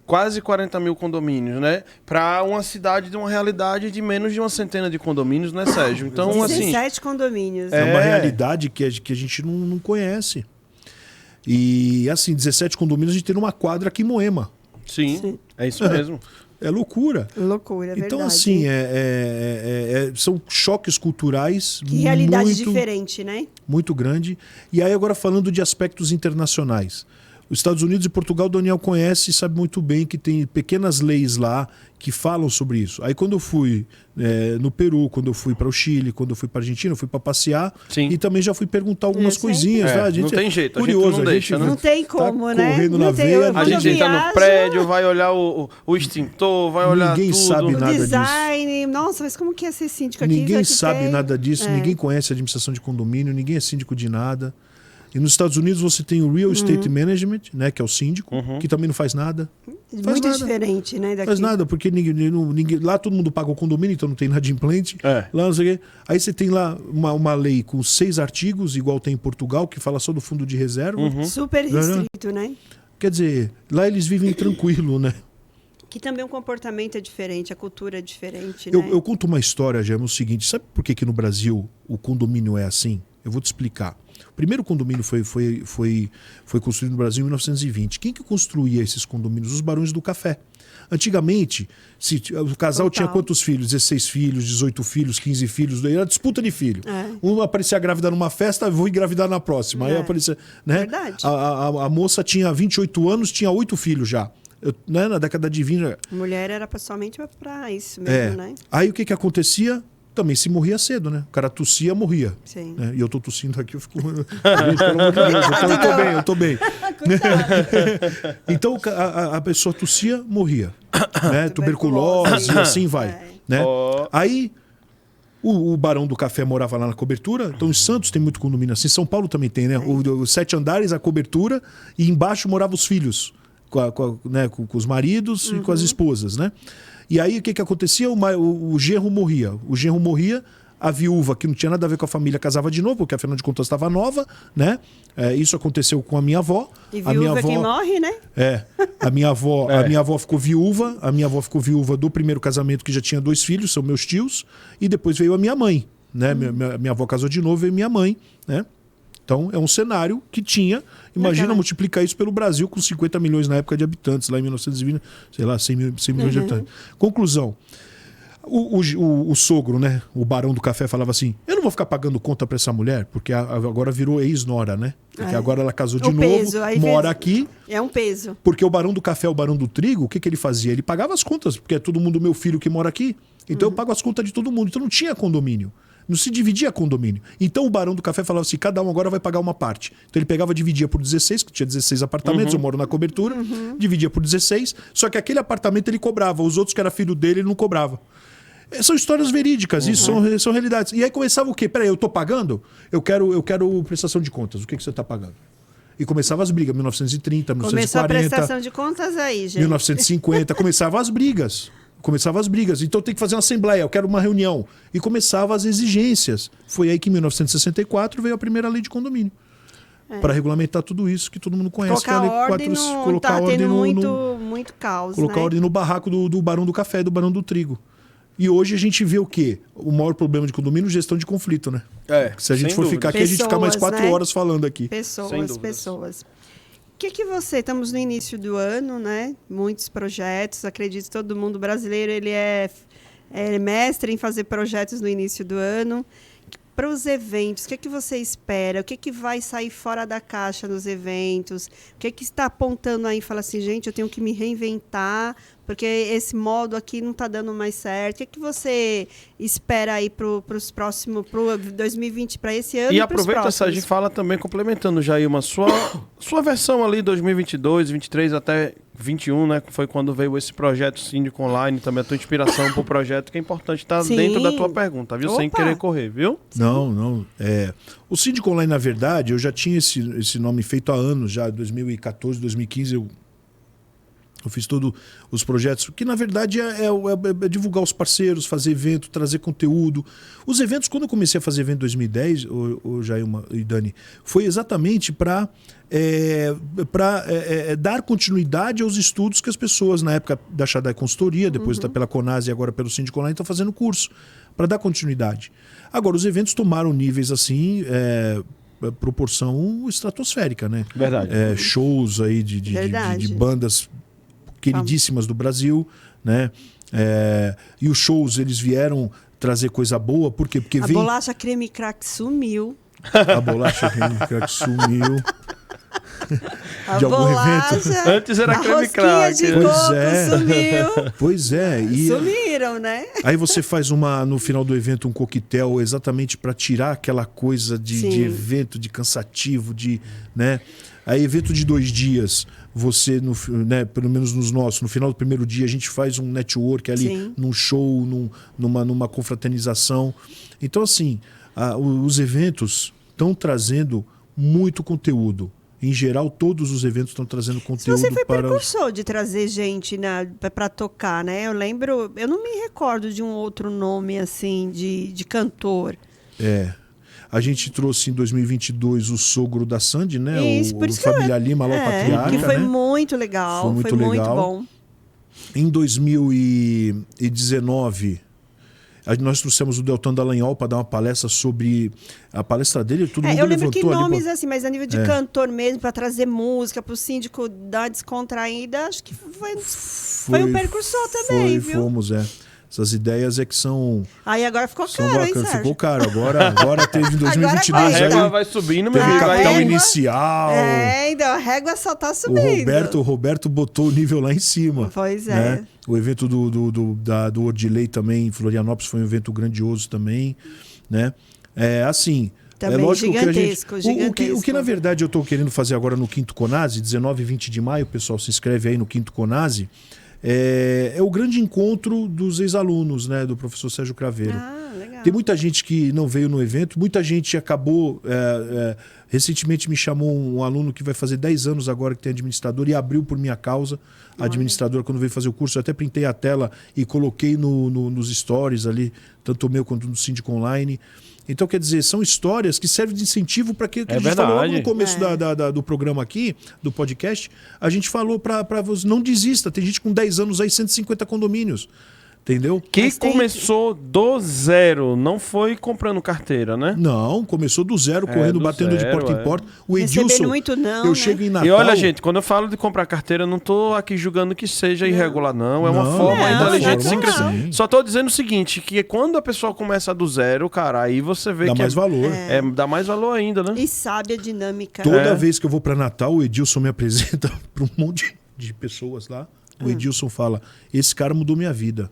quase 40 mil condomínios, né? Para uma cidade de uma realidade de menos de uma centena de condomínios, né, Sérgio? Então, 17 condomínios. É uma realidade que a gente não conhece. E, assim, 17 condomínios, a gente tem uma quadra aqui em Moema. Sim, é isso mesmo. É loucura. Loucura, é verdade. Então, assim, são choques culturais. Que realidade diferente, né? Muito grande. E aí, agora falando de aspectos internacionais. Os Estados Unidos e Portugal, o Daniel conhece e sabe muito bem que tem pequenas leis lá que falam sobre isso. Aí quando eu fui no Peru, quando eu fui para o Chile, quando eu fui para a Argentina, eu fui para passear. Sim. E também já fui perguntar algumas coisinhas. Tá? A gente não tem jeito, curioso, a gente não deixa. Né? Não tem como, tá né? Correndo não na tem, veia. A gente entra no prédio, vai olhar o extintor, vai olhar Ninguém tudo. sabe nada design. disso. Nossa, mas como que é ser síndico aqui? Ninguém sabe nada disso, ninguém conhece a administração de condomínio, ninguém é síndico de nada. E nos Estados Unidos você tem o Real Estate Management, né, que é o síndico, que também não faz nada. Muito diferente, né? Daqui. Faz nada, porque ninguém, lá todo mundo paga o condomínio, então não tem nada de implante. Lá não sei o quê. Aí você tem lá uma lei com 6 artigos, igual tem em Portugal, que fala só do fundo de reserva. Super restrito, né? Quer dizer, lá eles vivem tranquilo, né? Que também o comportamento é diferente, a cultura é diferente, né? Eu conto uma história, já é o seguinte, sabe por que no Brasil o condomínio é assim? Eu vou te explicar. O primeiro condomínio foi construído no Brasil em 1920. Quem que construía esses condomínios? Os barões do café. Antigamente, o casal tinha quantos filhos? 16 filhos, 18 filhos, 15 filhos. Era disputa de filho. Uma aparecia grávida numa festa, vou engravidar na próxima. Aí aparecia, né? Verdade. A moça tinha 28 anos, tinha 8 filhos já. Né? Na década de 20... Mulher era somente para isso mesmo, né? Aí o que acontecia? Também se morria cedo, né? O cara tossia, morria. Sim. Né? E eu tô tossindo aqui, eu fico... Gente, pelo amor de Deus, eu tô bem. Então a pessoa tossia, morria. Né? Tuberculose, assim vai. Né? Aí o Barão do Café morava lá na cobertura. Então em Santos tem muito condomínio assim. São Paulo também tem, né? Os 7 andares, a cobertura, e embaixo moravam os filhos. Com os maridos e com as esposas, né? E aí o que acontecia? O genro morria. O genro morria, a viúva, que não tinha nada a ver com a família, casava de novo, porque afinal de contas estava nova, né? Isso aconteceu com a minha avó. E viúva é quem morre, né? A minha avó ficou viúva. A minha avó ficou viúva do primeiro casamento, que já tinha 2 filhos, são meus tios. E depois veio a minha mãe, né? Minha avó casou de novo, veio minha mãe, né? Então, é um cenário que tinha... Imagina multiplicar isso pelo Brasil com 50 milhões na época de habitantes, lá em 1920, sei lá, 100 milhões de habitantes. Conclusão. O sogro, né? O Barão do Café falava assim, eu não vou ficar pagando conta para essa mulher, porque agora virou ex-nora, né? Porque agora ela casou de novo, mora aqui. É um peso. Porque o Barão do Café, o Barão do Trigo, o que ele fazia? Ele pagava as contas, porque é todo mundo meu filho que mora aqui. Então eu pago as contas de todo mundo. Então não tinha condomínio. Não se dividia condomínio. Então o Barão do Café falava assim, cada um agora vai pagar uma parte. Então ele pegava, dividia por 16, que tinha 16 apartamentos, eu moro na cobertura, dividia por 16, só que aquele apartamento ele cobrava, os outros que era filho dele, ele não cobrava. São histórias verídicas, isso são realidades. E aí começava o quê? Peraí, eu tô pagando? Eu quero prestação de contas, o que você tá pagando? E começava as brigas, 1930, 1940... Começou a prestação de contas aí, gente. 1950, começava as brigas. Então tem que fazer uma assembleia, eu quero uma reunião. E começava as exigências. Foi aí que em 1964 veio a primeira lei de condomínio. Para regulamentar tudo isso que todo mundo conhece. Colocar que é a lei ordem no... Colocar ordem tendo muito caos, colocar ordem no barraco do Barão do Café, do Barão do Trigo. E hoje a gente vê o quê? O maior problema de condomínio é gestão de conflito, né? Se a gente for ficar aqui, a gente fica mais 4 horas falando aqui. Pessoas. O que você... Estamos no início do ano, né? Muitos projetos. Acredito que todo mundo brasileiro ele é mestre em fazer projetos no início do ano. Para os eventos, o que você espera? O que vai sair fora da caixa nos eventos? O que está apontando aí? Fala assim, gente, eu tenho que me reinventar, porque esse modo aqui não está dando mais certo. O que você espera aí para os próximos, para 2020, para esse ano? E aproveita essa gente fala também, complementando já aí sua versão ali 2022, 2023 até 21, né? Foi quando veio esse projeto Síndico Online, também a tua inspiração para o projeto, que é importante estar dentro da tua pergunta, viu? Sem querer correr, viu? Não. O Síndico Online, na verdade, eu já tinha esse nome feito há anos, já 2014, 2015, eu fiz todos os projetos, que na verdade é divulgar os parceiros, fazer evento, trazer conteúdo. Os eventos, quando eu comecei a fazer evento em 2010, o Jailma e Dani, foi exatamente para dar continuidade aos estudos que as pessoas, na época da Shaddai Consultoria, depois pela Conase e agora pelo Síndico Online, estão fazendo curso, para dar continuidade. Agora, os eventos tomaram níveis assim... proporção estratosférica, né? Verdade. Shows aí de bandas queridíssimas do Brasil, né? E os shows, eles vieram trazer coisa boa, por quê? Porque a bolacha creme crack sumiu. A bolacha creme crack sumiu. De algum evento. Antes era creme crack. Sumiu. Pois é. E sumiram, né? Aí você faz no final do evento um coquetel exatamente para tirar aquela coisa de evento, de cansativo, né? Aí evento de 2 dias, você, né, pelo menos nos nossos, no final do primeiro dia a gente faz um network ali, num show, numa confraternização. Então assim, os eventos estão trazendo muito conteúdo. Em geral, todos os eventos estão trazendo conteúdo. Você foi precursor de trazer gente para tocar, né? Eu não me recordo de um outro nome assim, de cantor. A gente trouxe em 2022 o sogro da Sandy, né? Isso, o Família Lima, lá o Patriarca. Que foi muito legal, foi muito bom. Em 2019, Nós trouxemos o Deltan Dallagnol para dar uma palestra sobre... A palestra dele, todo mundo Eu lembro que levantou nomes ali, assim, mas a nível de cantor mesmo, para trazer música, para o síndico dar uma descontraída, acho que foi um percursor também, viu? Fomos. Essas ideias é que são... Aí agora ficou são caro, hein, bacanas. Sérgio? Ficou caro. Agora teve em 2022... A Agora régua vai subindo, meu Teve amigo. capital Aí, inicial. Então a régua só tá O subindo. Roberto botou o nível lá em cima. Pois é. Né? O evento do Ordilei também, em Florianópolis, foi um evento grandioso também. Né? Assim... Também lógico gigantesco, que a gente, gigantesco. o que na verdade eu estou querendo fazer agora no Quinto Conase, 19 e 20 de maio, o pessoal se inscreve aí no Quinto Conase, é o grande encontro dos ex-alunos, né, do professor Sérgio Craveiro. Legal. Tem muita gente que não veio no evento, muita gente acabou... recentemente me chamou um aluno que vai fazer 10 anos agora que tem administrador e abriu por minha causa a administradora quando veio fazer o curso. Eu até printei a tela e coloquei nos stories ali, tanto o meu quanto no Síndico Online. Então, quer dizer, são histórias que servem de incentivo para aquilo que a gente falou logo no começo do programa aqui, do podcast. A gente falou para você, não desista. Tem gente com 10 anos aí, 150 condomínios. Entendeu? Que começou do zero, não foi comprando carteira, né? Não, começou do zero, correndo, batendo de porta em porta. O Edilson, muito não, eu né? chego em Natal... E olha, gente, quando eu falo de comprar carteira, eu não tô aqui julgando que seja irregular, não. É uma forma inteligente de se crescer. Só tô dizendo o seguinte, que quando a pessoa começa do zero, cara, aí você vê dá que... mais valor. Dá mais valor ainda, né? E sabe a dinâmica. Toda vez que eu vou para Natal, o Edilson me apresenta para um monte de pessoas lá. O Edilson fala, esse cara mudou minha vida.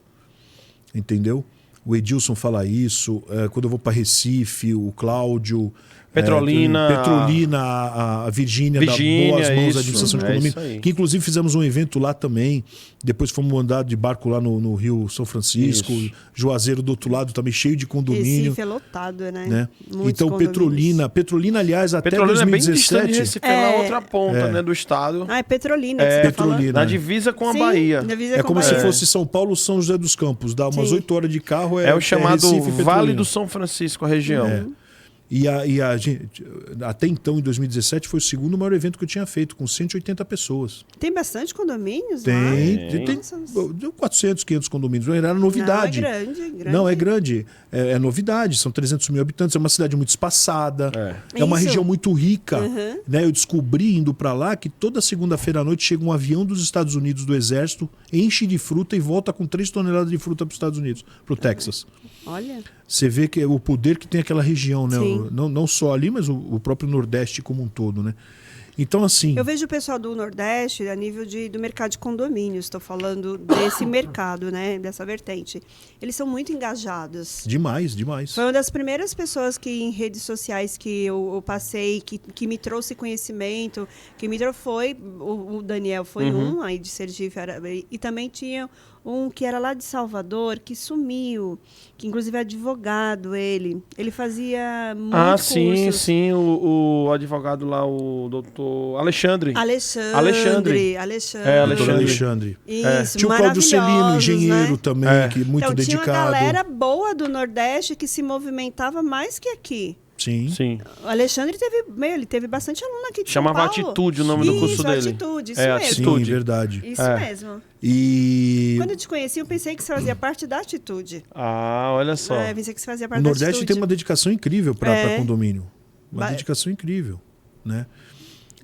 Entendeu? O Edilson fala isso. Quando eu vou para Recife, o Cláudio... Petrolina, a Virgínia, da Boas Mãos da Administração de Condomínio, que inclusive fizemos um evento lá também. Depois fomos andar de barco lá no Rio São Francisco. Juazeiro do outro lado também, cheio de condomínio. Recife é lotado, né? Então, Petrolina, aliás, até Petrolina 2017... é bem distante de Recife, é na outra ponta, né, do estado. É Petrolina que você tá falando. Na divisa com a Bahia. É como se fosse São Paulo, São José dos Campos. Dá umas 8 horas de carro. É o chamado Recife, Vale do São Francisco, a região. E a gente, até então, em 2017, foi o segundo maior evento que eu tinha feito, com 180 pessoas. Tem bastante condomínios? Tem 400, 500 condomínios. Era novidade. Não, é grande. Não, é grande. É novidade. São 300 mil habitantes. É uma cidade muito espaçada. É uma região muito rica. Né? Eu descobri, indo para lá, que toda segunda-feira à noite chega um avião dos Estados Unidos, do Exército, enche de fruta e volta com 3 toneladas de fruta para os Estados Unidos, para o Texas. Olha. Você vê que o poder que tem aquela região, né? Não só ali, mas o próprio Nordeste como um todo, né? Então, assim... Eu vejo o pessoal do Nordeste a nível do mercado de condomínios. Estou falando desse mercado, né? Dessa vertente. Eles são muito engajados. Demais. Foi uma das primeiras pessoas que em redes sociais que eu passei, que me trouxe conhecimento, que me foi o Daniel, foi um aí de Sergipe, e também tinha um que era lá de Salvador, que sumiu, que inclusive é advogado ele fazia muitos cursos. Sim, o advogado lá, o doutor Alexandre. Alexandre. Isso, tinha o Cláudio Celino, engenheiro, né? também, que muito então, dedicado. Tinha uma galera boa do Nordeste que se movimentava mais que aqui. Sim. O Alexandre teve bastante aluno aqui de Chamava São Paulo. Atitude o nome do curso dele. Atitude, isso mesmo. Atitude. Sim, verdade. Isso mesmo. E... Quando eu te conheci, eu pensei que você fazia parte da Atitude. Olha só. Eu pensei que você fazia parte o da Nordeste Atitude. tem uma dedicação incrível para condomínio. Uma dedicação incrível, né?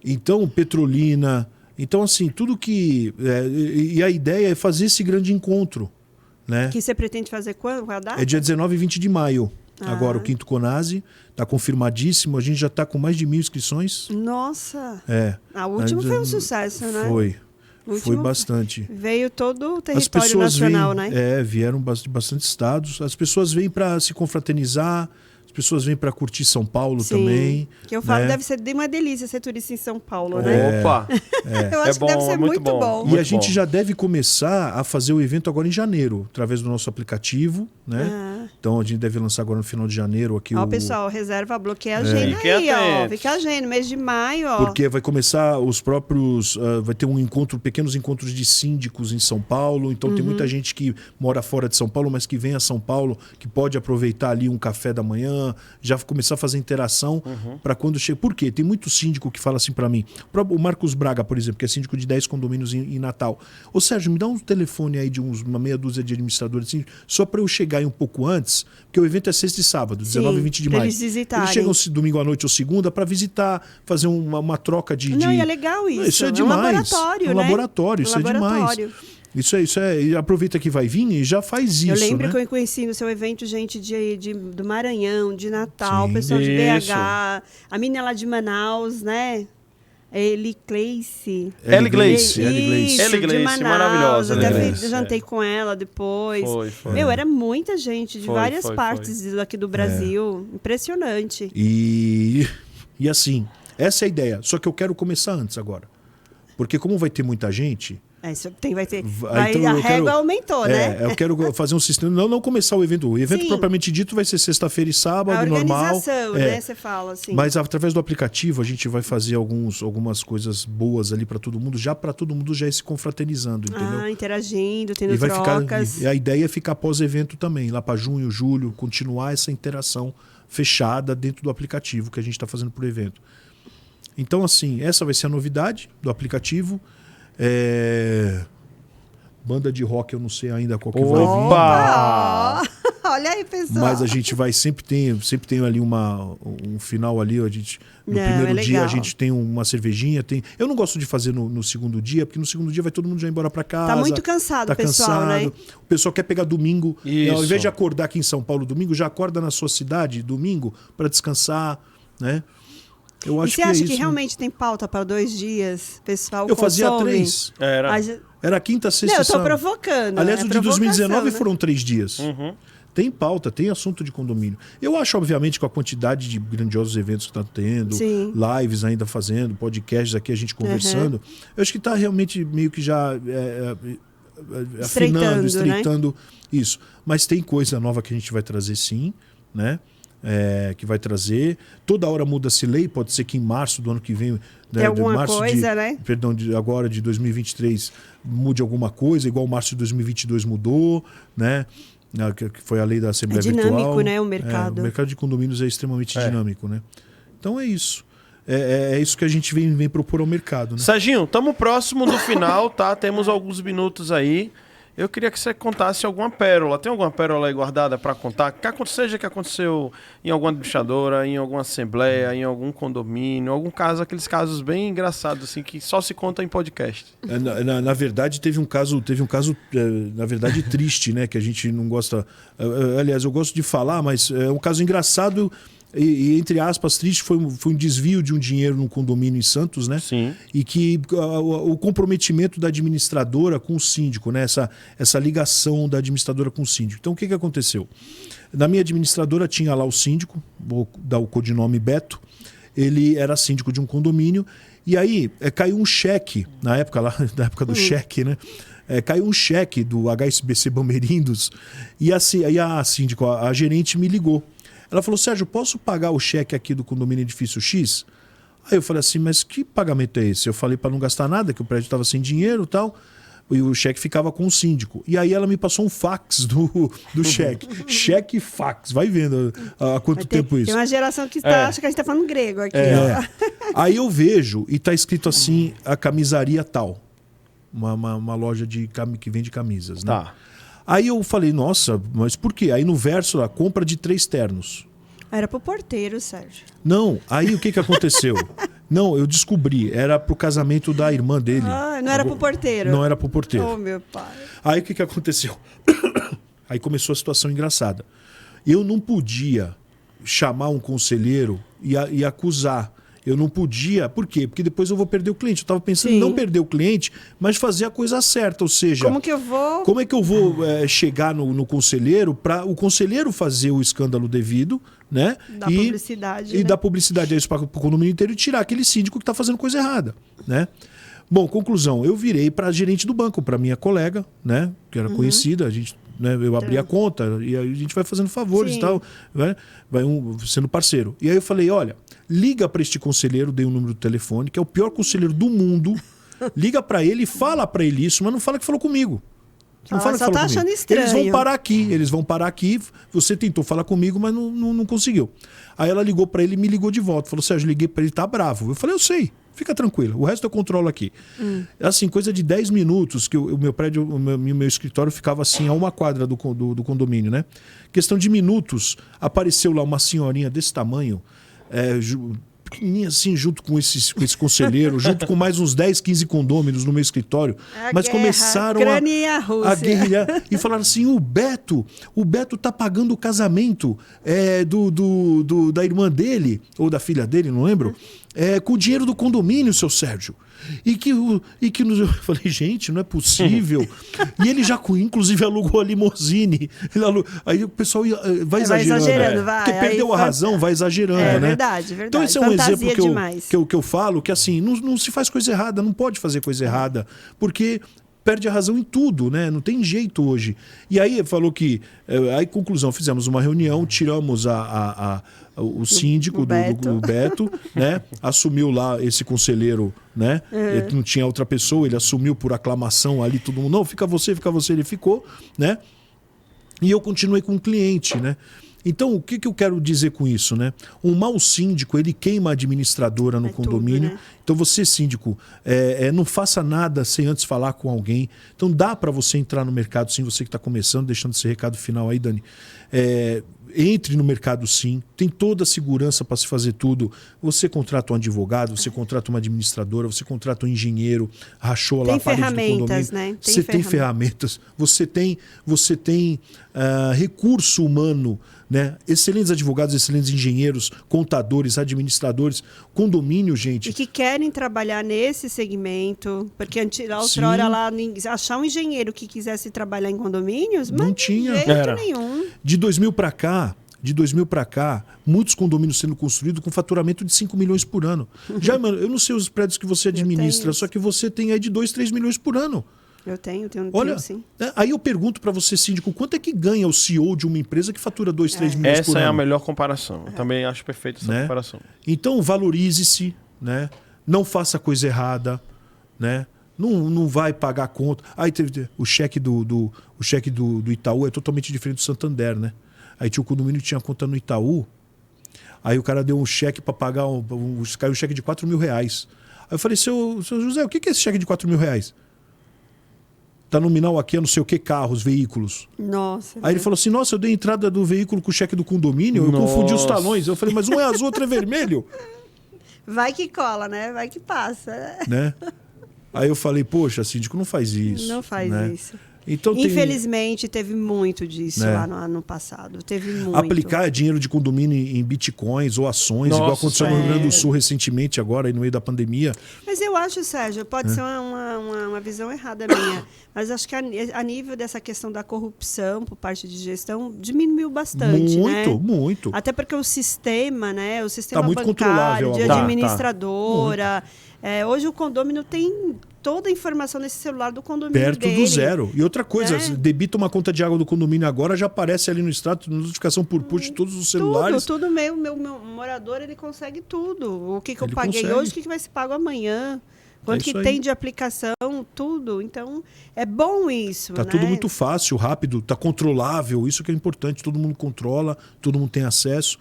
Então, Petrolina... Então, assim, tudo que... e a ideia é fazer esse grande encontro, né? Que você pretende fazer quando? Qual a data? É dia 19 e 20 de maio. Agora, o Quinto Conase. Está confirmadíssimo. A gente já está com mais de 1.000 inscrições. Nossa! O último foi um sucesso, né? Foi bastante. Veio todo o território nacional, né? Vieram de bastante estados. As pessoas vêm para se confraternizar. As pessoas vêm para curtir São Paulo também. Que eu falo, deve ser uma delícia ser turista em São Paulo, né? Opa! Eu acho que deve ser muito bom. E a gente já deve começar a fazer o evento agora em janeiro, através do nosso aplicativo, né? Então a gente deve lançar agora no final de janeiro aqui pessoal, reserva, bloqueia a agenda Fique aí, atento. Fica a agenda, mês de maio, Porque vai começar os próprios... vai ter pequenos encontros de síndicos em São Paulo. Então tem muita gente que mora fora de São Paulo, mas que vem a São Paulo, que pode aproveitar ali um café da manhã, já começar a fazer interação para quando chega. Por quê? Tem muito síndico que fala assim para mim. O Marcos Braga, por exemplo, que é síndico de 10 condomínios em Natal. Ô Sérgio, me dá um telefone aí de uma meia dúzia de administradores assim, só para eu chegar aí um pouco antes, porque o evento é sexta e sábado, 19 e 20 de maio. Eles visitarem. Eles chegam domingo à noite ou segunda para visitar, fazer uma troca de... Não, e é legal isso. Isso é demais. Um laboratório, né? laboratório, Isso é demais. Isso é... E aproveita que vai vir e já faz isso, Eu lembro né? que eu conheci no seu evento gente do Maranhão, de Natal, pessoal de Isso. BH, a menina lá de Manaus, né? Eli Gleice. Eli Gleice. Eli Gleice, de Manaus. maravilhosa, Até Eli Gleice, jantei com ela depois. Foi. Meu, era muita gente de Foi, várias foi, partes aqui do Brasil. Impressionante. E assim, essa é a ideia. Só que eu quero começar antes agora. Porque como vai ter muita gente... Isso vai ter. então a eu régua quero- aumentou, né? Eu quero fazer um sistema... Não começar o evento. O evento Sim. propriamente dito vai ser sexta-feira e A sábado, normal. organização, né? Você fala assim. Mas através do aplicativo a gente vai fazer algumas coisas boas ali para todo mundo já ir se confraternizando, entendeu? Interagindo, tendo E vai trocas. ficar, e a ideia é ficar pós-evento também, lá para junho, julho, continuar essa interação fechada dentro do aplicativo que a gente está fazendo por evento. Então, assim, essa vai ser a novidade do aplicativo. Banda de rock, eu não sei ainda qual que vai vir. Opa! Olha aí, pessoal. Mas a gente vai sempre tem ali um final ali, no primeiro é dia a legal. gente tem uma cervejinha, eu não gosto de fazer no segundo dia, porque no segundo dia vai todo mundo já embora para casa. Tá muito cansado, Tá pessoal, cansado. né? O pessoal quer pegar domingo, Isso. ao invés de acordar aqui em São Paulo domingo, já acorda na sua cidade domingo para descansar, né? Eu E acho você que é acha isso. que realmente tem pauta para 2 dias, pessoal? Eu fazia consome? 3. Era. Era quinta, sexta Não, eu e tô sábado. provocando. Aliás, é o de 2019 provocação, né? foram 3 dias. Tem pauta, tem assunto de condomínio. Eu acho, obviamente, com a quantidade de grandiosos eventos que está tendo, Sim. lives ainda fazendo, podcasts aqui, a gente conversando, eu acho que está realmente meio que já afinando, estreitando isso. Mas tem coisa nova que a gente vai trazer sim, né? Que vai trazer. Toda hora muda-se lei, pode ser que em março do ano que vem, Tem alguma coisa, né? Perdão, agora de 2023 mude alguma coisa, igual março de 2022 mudou, né? Que foi a lei da Assembleia Virtual. É dinâmico, né, o mercado. O mercado de condomínios é extremamente dinâmico, né? Então é isso. É isso que a gente vem propor ao mercado, né? Serginho, estamos próximo do final, tá? Temos alguns minutos aí. Eu queria que você contasse alguma pérola. Tem alguma pérola aí guardada para contar? Seja que aconteceu em alguma administradora, em alguma assembleia, em algum condomínio, algum caso, aqueles casos bem engraçados, assim, que só se conta em podcast. Na verdade, teve um caso, na verdade, triste, né? Que a gente não gosta... Aliás, eu gosto de falar, mas é um caso engraçado... E, entre aspas, triste, foi um desvio de um dinheiro num condomínio em Santos, né? Sim. E que o comprometimento da administradora com o síndico, né? Essa ligação da administradora com o síndico. Então, o que aconteceu? Na minha administradora tinha lá o síndico, vou dar o codinome Beto, ele era síndico de um condomínio, e aí caiu um cheque, na época do cheque, né? Caiu um cheque do HSBC Bamerindos, e a síndico, a gerente me ligou. Ela falou, Sérgio, posso pagar o cheque aqui do condomínio Edifício X? Aí eu falei assim, mas que pagamento é esse? Eu falei para não gastar nada, que o prédio estava sem dinheiro e tal, e o cheque ficava com o síndico. E aí ela me passou um fax do cheque. Cheque e fax, vai vendo há quanto tempo isso. Tem uma geração que acha que a gente está falando grego aqui. Ó. Aí eu vejo e está escrito assim, a camisaria tal. Uma loja que vende camisas, né? Tá. Aí eu falei, nossa, mas por quê? Aí no verso, a compra de 3 ternos. Era pro porteiro, Sérgio. Não, aí o que aconteceu? Não, eu descobri, era pro casamento da irmã dele. Não era pro porteiro? Não era pro porteiro. Oh, meu pai. Aí o que aconteceu? Aí começou a situação engraçada. Eu não podia chamar um conselheiro e acusar. Eu não podia. Por quê? Porque depois eu vou perder o cliente. Eu estava pensando em não perder o cliente, mas fazer a coisa certa. Ou seja, Como é que eu vou chegar no conselheiro para o conselheiro fazer o escândalo devido, né? dar publicidade? E né? dar publicidade a isso para o condomínio inteiro e tirar aquele síndico que está fazendo coisa errada, né? Bom, conclusão, eu virei para a gerente do banco, para minha colega, né? Que era conhecida, a gente né? Eu abri a conta e aí a gente vai fazendo favores e tal, né? Vai sendo parceiro. E aí eu falei, olha, liga para este conselheiro, dei um número do telefone, que é o pior conselheiro do mundo, liga para ele e fala para ele isso, mas não fala que falou comigo. Não fala que só falou tá comigo. achando estranho. Eles vão parar aqui, você tentou falar comigo, mas não conseguiu. Aí ela ligou para ele e me ligou de volta, falou, Sérgio, liguei para ele, tá bravo. Eu falei, eu sei. Fica tranquila, o resto eu controlo aqui. Assim, coisa de 10 minutos, que o meu prédio, o meu escritório ficava assim, a uma quadra do condomínio, né? Questão de minutos, apareceu lá uma senhorinha desse tamanho, pequenininha assim, junto com esse conselheiro, junto com mais uns 10, 15 condôminos no meu escritório. Mas começaram a guerrilhar e falaram assim, o Beto tá pagando o casamento da irmã dele, ou da filha dele, não lembro, com o dinheiro do condomínio, seu Sérgio. E que eu falei, gente, não é possível. E ele já, inclusive, alugou a limousine. Aí o pessoal vai exagerando. Porque perdeu a razão, vai exagerando, né? Verdade. Então esse é um exemplo que eu falo, que assim, não se faz coisa errada, não pode fazer coisa errada, porque perde a razão em tudo, né? Não tem jeito hoje. E aí falou que, aí conclusão, fizemos uma reunião, tiramos o síndico do Beto, né? Assumiu lá esse conselheiro, né? Ele não tinha outra pessoa, ele assumiu por aclamação ali, todo mundo, não, fica você, ele ficou, né? E eu continuei com o cliente, né? Então, o que eu quero dizer com isso, né? Um mau síndico, ele queima a administradora no condomínio. Tudo, né? Então, você, síndico, não faça nada sem antes falar com alguém. Então, dá para você entrar no mercado, sim, você que está começando, deixando esse recado final aí, Dani. Entre no mercado, sim. Tem toda a segurança para se fazer tudo. Você contrata um advogado, você contrata uma administradora, você contrata um engenheiro, rachou lá a parede do condomínio. Né? Você tem ferramentas, você tem recurso humano, né? Excelentes advogados, excelentes engenheiros, contadores, administradores, condomínio, gente. E que querem trabalhar nesse segmento, porque outrora lá, achar um engenheiro que quisesse trabalhar em condomínios, não tinha. De jeito nenhum. De 2000 para cá, muitos condomínios sendo construídos com faturamento de 5 milhões por ano. Já, mano, eu não sei os prédios que você administra, só que você tem aí de 2, 3 milhões por ano. Eu tenho sim. Aí eu pergunto para você, síndico, quanto é que ganha o CEO de uma empresa que fatura 2, 3 milhões por ano? Essa é a melhor comparação. Eu também acho perfeita essa comparação. Então, valorize-se, né? Não faça coisa errada, né? Não vai pagar a conta. Aí teve o cheque do Itaú é totalmente diferente do Santander, né? Aí tinha o condomínio que tinha conta no Itaú, aí o cara deu um cheque para pagar, caiu um cheque de 4 mil reais. Aí eu falei, seu José, o que é esse cheque de 4 mil reais? Tá nominal aqui, não sei o que, carros, veículos. Nossa. Aí ele falou assim, nossa, eu dei entrada do veículo com o cheque do condomínio, eu confundi os talões. Eu falei, mas um é azul, outro é vermelho. Vai que cola, né? Vai que passa. Né? Aí eu falei, poxa, síndico, não faz isso. Não faz isso. Então, infelizmente, teve muito disso lá no ano passado. Teve muito. Aplicar dinheiro de condomínio em bitcoins ou ações, igual aconteceu no Rio Grande do Sul recentemente, agora, aí no meio da pandemia. Mas eu acho, Sérgio, pode ser uma visão errada minha, mas acho que a nível dessa questão da corrupção por parte de gestão, diminuiu bastante, Muito. Até porque o sistema, né? O sistema muito bancário, de agora. administradora. Hoje o condômino tem toda a informação nesse celular do condomínio perto dele. do zero. E outra coisa, debita uma conta de água do condomínio agora, já aparece ali no extrato, notificação por push de todos os celulares. Tudo meu morador, ele consegue tudo. O que eu paguei hoje, o que vai ser pago amanhã. Quanto que tem de aplicação, tudo. Então, é bom isso. Tá tudo muito fácil, rápido, tá controlável. Isso que é importante, todo mundo controla, todo mundo tem acesso.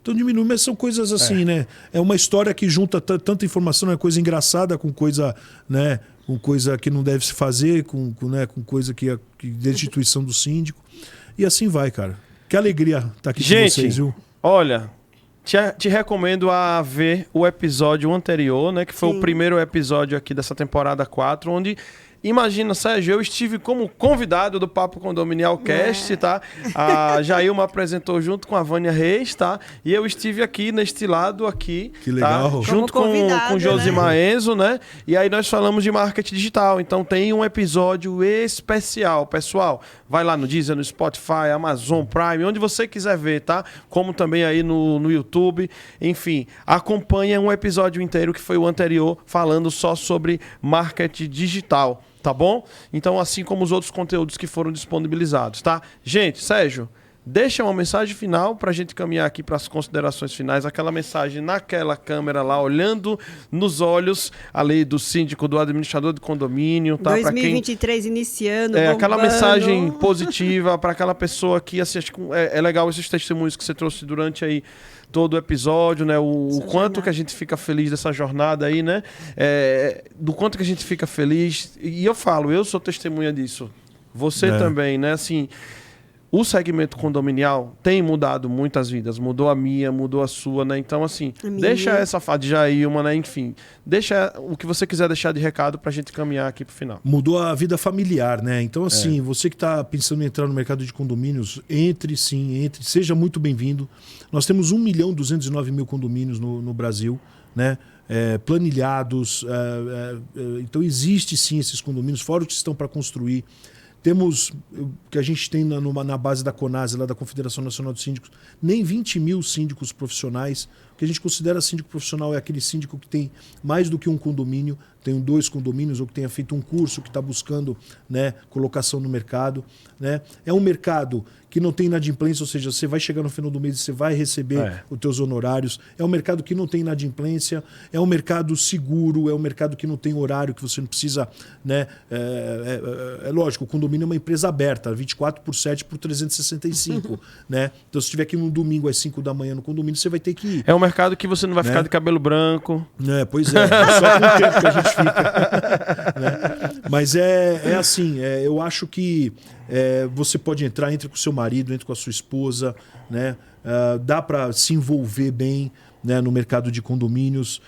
Então diminui, mas são coisas assim, né? É uma história que junta tanta informação, é coisa engraçada com coisa, né? Com coisa que não deve se fazer, com coisa que destituição do síndico. E assim vai, cara. Que alegria estar aqui com vocês, viu? Olha, te recomendo a ver o episódio anterior, né? Que foi o primeiro episódio aqui dessa temporada 4, onde... Imagina, Sérgio, eu estive como convidado do Papo Condominial Cast, tá? A Jailma apresentou junto com a Vânia Reis, tá? E eu estive aqui neste lado aqui. Que legal. Tá? Junto com Josimar Enzo, né? E aí nós falamos de marketing digital. Então tem um episódio especial, pessoal. Vai lá no Deezer, no Spotify, Amazon Prime, onde você quiser ver, tá? Como também aí no YouTube. Enfim, acompanha um episódio inteiro que foi o anterior, falando só sobre marketing digital. Tá bom? Então, assim como os outros conteúdos que foram disponibilizados, tá? Gente, Sérgio, deixa uma mensagem final para a gente caminhar aqui para as considerações finais. Aquela mensagem naquela câmera lá, olhando nos olhos ali do síndico, do administrador de condomínio. Tá? 2023 iniciando, bombando. Aquela mensagem positiva para aquela pessoa que, assim, acho que é legal esses testemunhos que você trouxe durante aí todo o episódio, né? O quanto que a gente fica feliz dessa jornada aí, né? Do quanto que a gente fica feliz. E eu falo, eu sou testemunha disso. Você também, né? Assim, o segmento condominial tem mudado muitas vidas. Mudou a minha, mudou a sua, né? Então, assim, deixa essa de Jailma, né? Enfim, deixa o que você quiser deixar de recado pra gente caminhar aqui pro final. Mudou a vida familiar, né? Então, assim, você que está pensando em entrar no mercado de condomínios, entre, seja muito bem-vindo. Nós temos 1.209.000 condomínios no Brasil, né? Planilhados. Então, existe sim esses condomínios, fora os que estão para construir. Temos, que a gente tem na base da CONASE, lá da Confederação Nacional de Síndicos, nem 20.000 síndicos profissionais. O que a gente considera síndico profissional é aquele síndico que tem mais do que um condomínio, tem 2 condomínios, ou que tenha feito um curso, que está buscando, né, colocação no mercado. Né? É um mercado que não tem inadimplência, ou seja, você vai chegar no final do mês e você vai receber os teus honorários. É um mercado que não tem inadimplência, é um mercado seguro, é um mercado que não tem horário, que você não precisa... Né? É lógico, o condomínio é uma empresa aberta, 24/7 por 365. Né? Então, se estiver aqui no domingo às 5 da manhã no condomínio, você vai ter que ir. É um mercado que você não vai ficar de cabelo branco. Pois é, só com o tempo que a gente fica. Né? Mas é assim, eu acho que você pode entrar, entre com o seu marido, entre com a sua esposa, né? Dá para se envolver bem, né, no mercado de condomínios.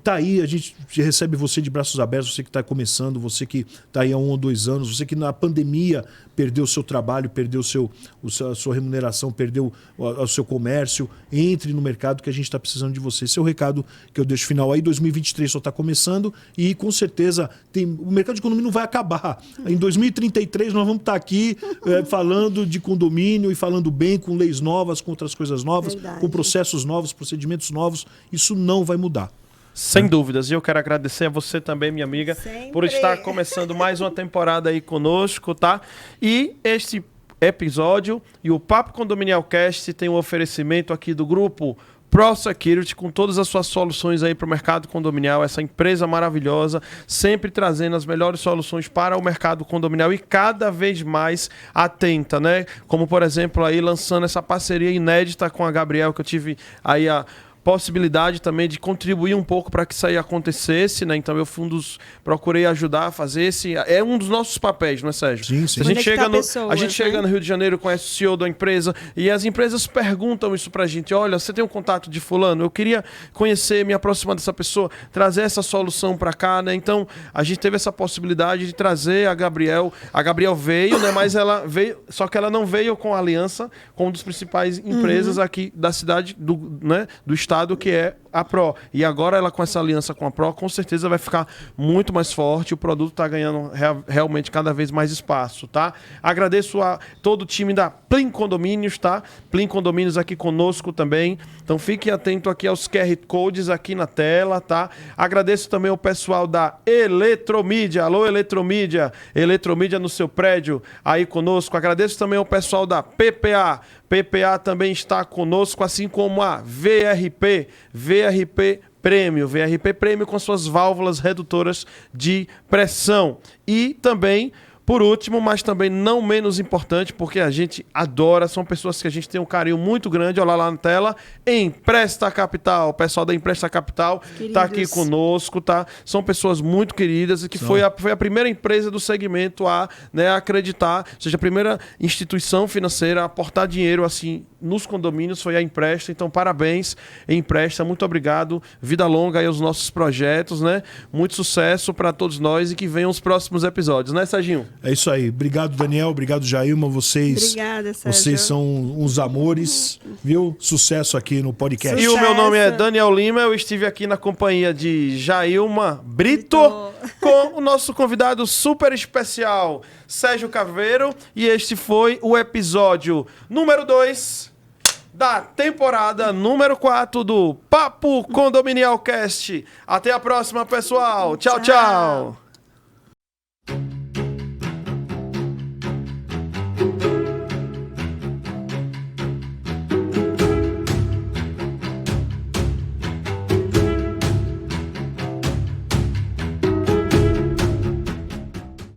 Tá aí, a gente recebe você de braços abertos, você que está começando, você que está aí há 1 ou 2 anos, você que na pandemia perdeu o seu trabalho, perdeu a sua remuneração, perdeu o seu comércio. Entre no mercado que a gente está precisando de você. Esse é o recado que eu deixo final aí. 2023 só está começando e com certeza o mercado de condomínio não vai acabar. Em 2033 nós vamos estar aqui falando de condomínio e falando bem, com leis novas, com outras coisas novas, com processos novos, procedimentos novos. Isso não vai mudar. Sem dúvidas. E eu quero agradecer a você também, minha amiga, por estar começando mais uma temporada aí conosco, tá? E este episódio e o Papo Condominial Cast tem um oferecimento aqui do grupo ProSecurity, com todas as suas soluções aí para o mercado condominial, essa empresa maravilhosa, sempre trazendo as melhores soluções para o mercado condominial e cada vez mais atenta, né? Como, por exemplo, aí lançando essa parceria inédita com a Gabriel, que eu tive aí a possibilidade também de contribuir um pouco para que isso aí acontecesse, né? Então eu procurei ajudar a fazer esse... É um dos nossos papéis, não é, Sérgio? Sim, sim. A gente chega no Rio de Janeiro, conhece o CEO da empresa e as empresas perguntam isso pra gente. Olha, você tem um contato de fulano? Eu queria conhecer, me aproximar dessa pessoa, trazer essa solução para cá, né? Então a gente teve essa possibilidade de trazer a Gabriel. A Gabriel veio, né? Mas ela veio... Só que ela não veio com a aliança com uma das principais empresas aqui da cidade, do estado, que é a Pro. E agora ela, com essa aliança com a Pro, com certeza vai ficar muito mais forte. O produto está ganhando realmente cada vez mais espaço, tá? Agradeço a todo o time da Plim Condomínios, tá? Plim Condomínios aqui conosco também. Então fique atento aqui aos QR Codes aqui na tela, tá? Agradeço também ao pessoal da Eletromídia. Alô, Eletromídia. Eletromídia no seu prédio aí conosco. Agradeço também ao pessoal da PPA. PPA também está conosco, assim como a VRP Prêmio com suas válvulas redutoras de pressão. E também, por último, mas também não menos importante, porque a gente adora, são pessoas que a gente tem um carinho muito grande, olha lá na tela, Empresta Capital, o pessoal da Empresta Capital está aqui conosco, tá? São pessoas muito queridas e que foi a primeira empresa do segmento a, né, acreditar, ou seja, a primeira instituição financeira a aportar dinheiro assim nos condomínios foi a Empresta. Então, parabéns, Empresta, muito obrigado, vida longa aí aos nossos projetos, né? Muito sucesso para todos nós e que venham os próximos episódios, né, Serginho? É isso aí. Obrigado, Daniel. Obrigado, Jailma. Obrigada, Sérgio. Vocês são uns amores, viu? Sucesso aqui no podcast. E o meu nome é Daniel Lima. Eu estive aqui na companhia de Jailma Brito, com o nosso convidado super especial, Sérgio Caveiro. E este foi o episódio número 2 da temporada número 4 do Papo Condominial Cast. Até a próxima, pessoal. Tchau, tchau.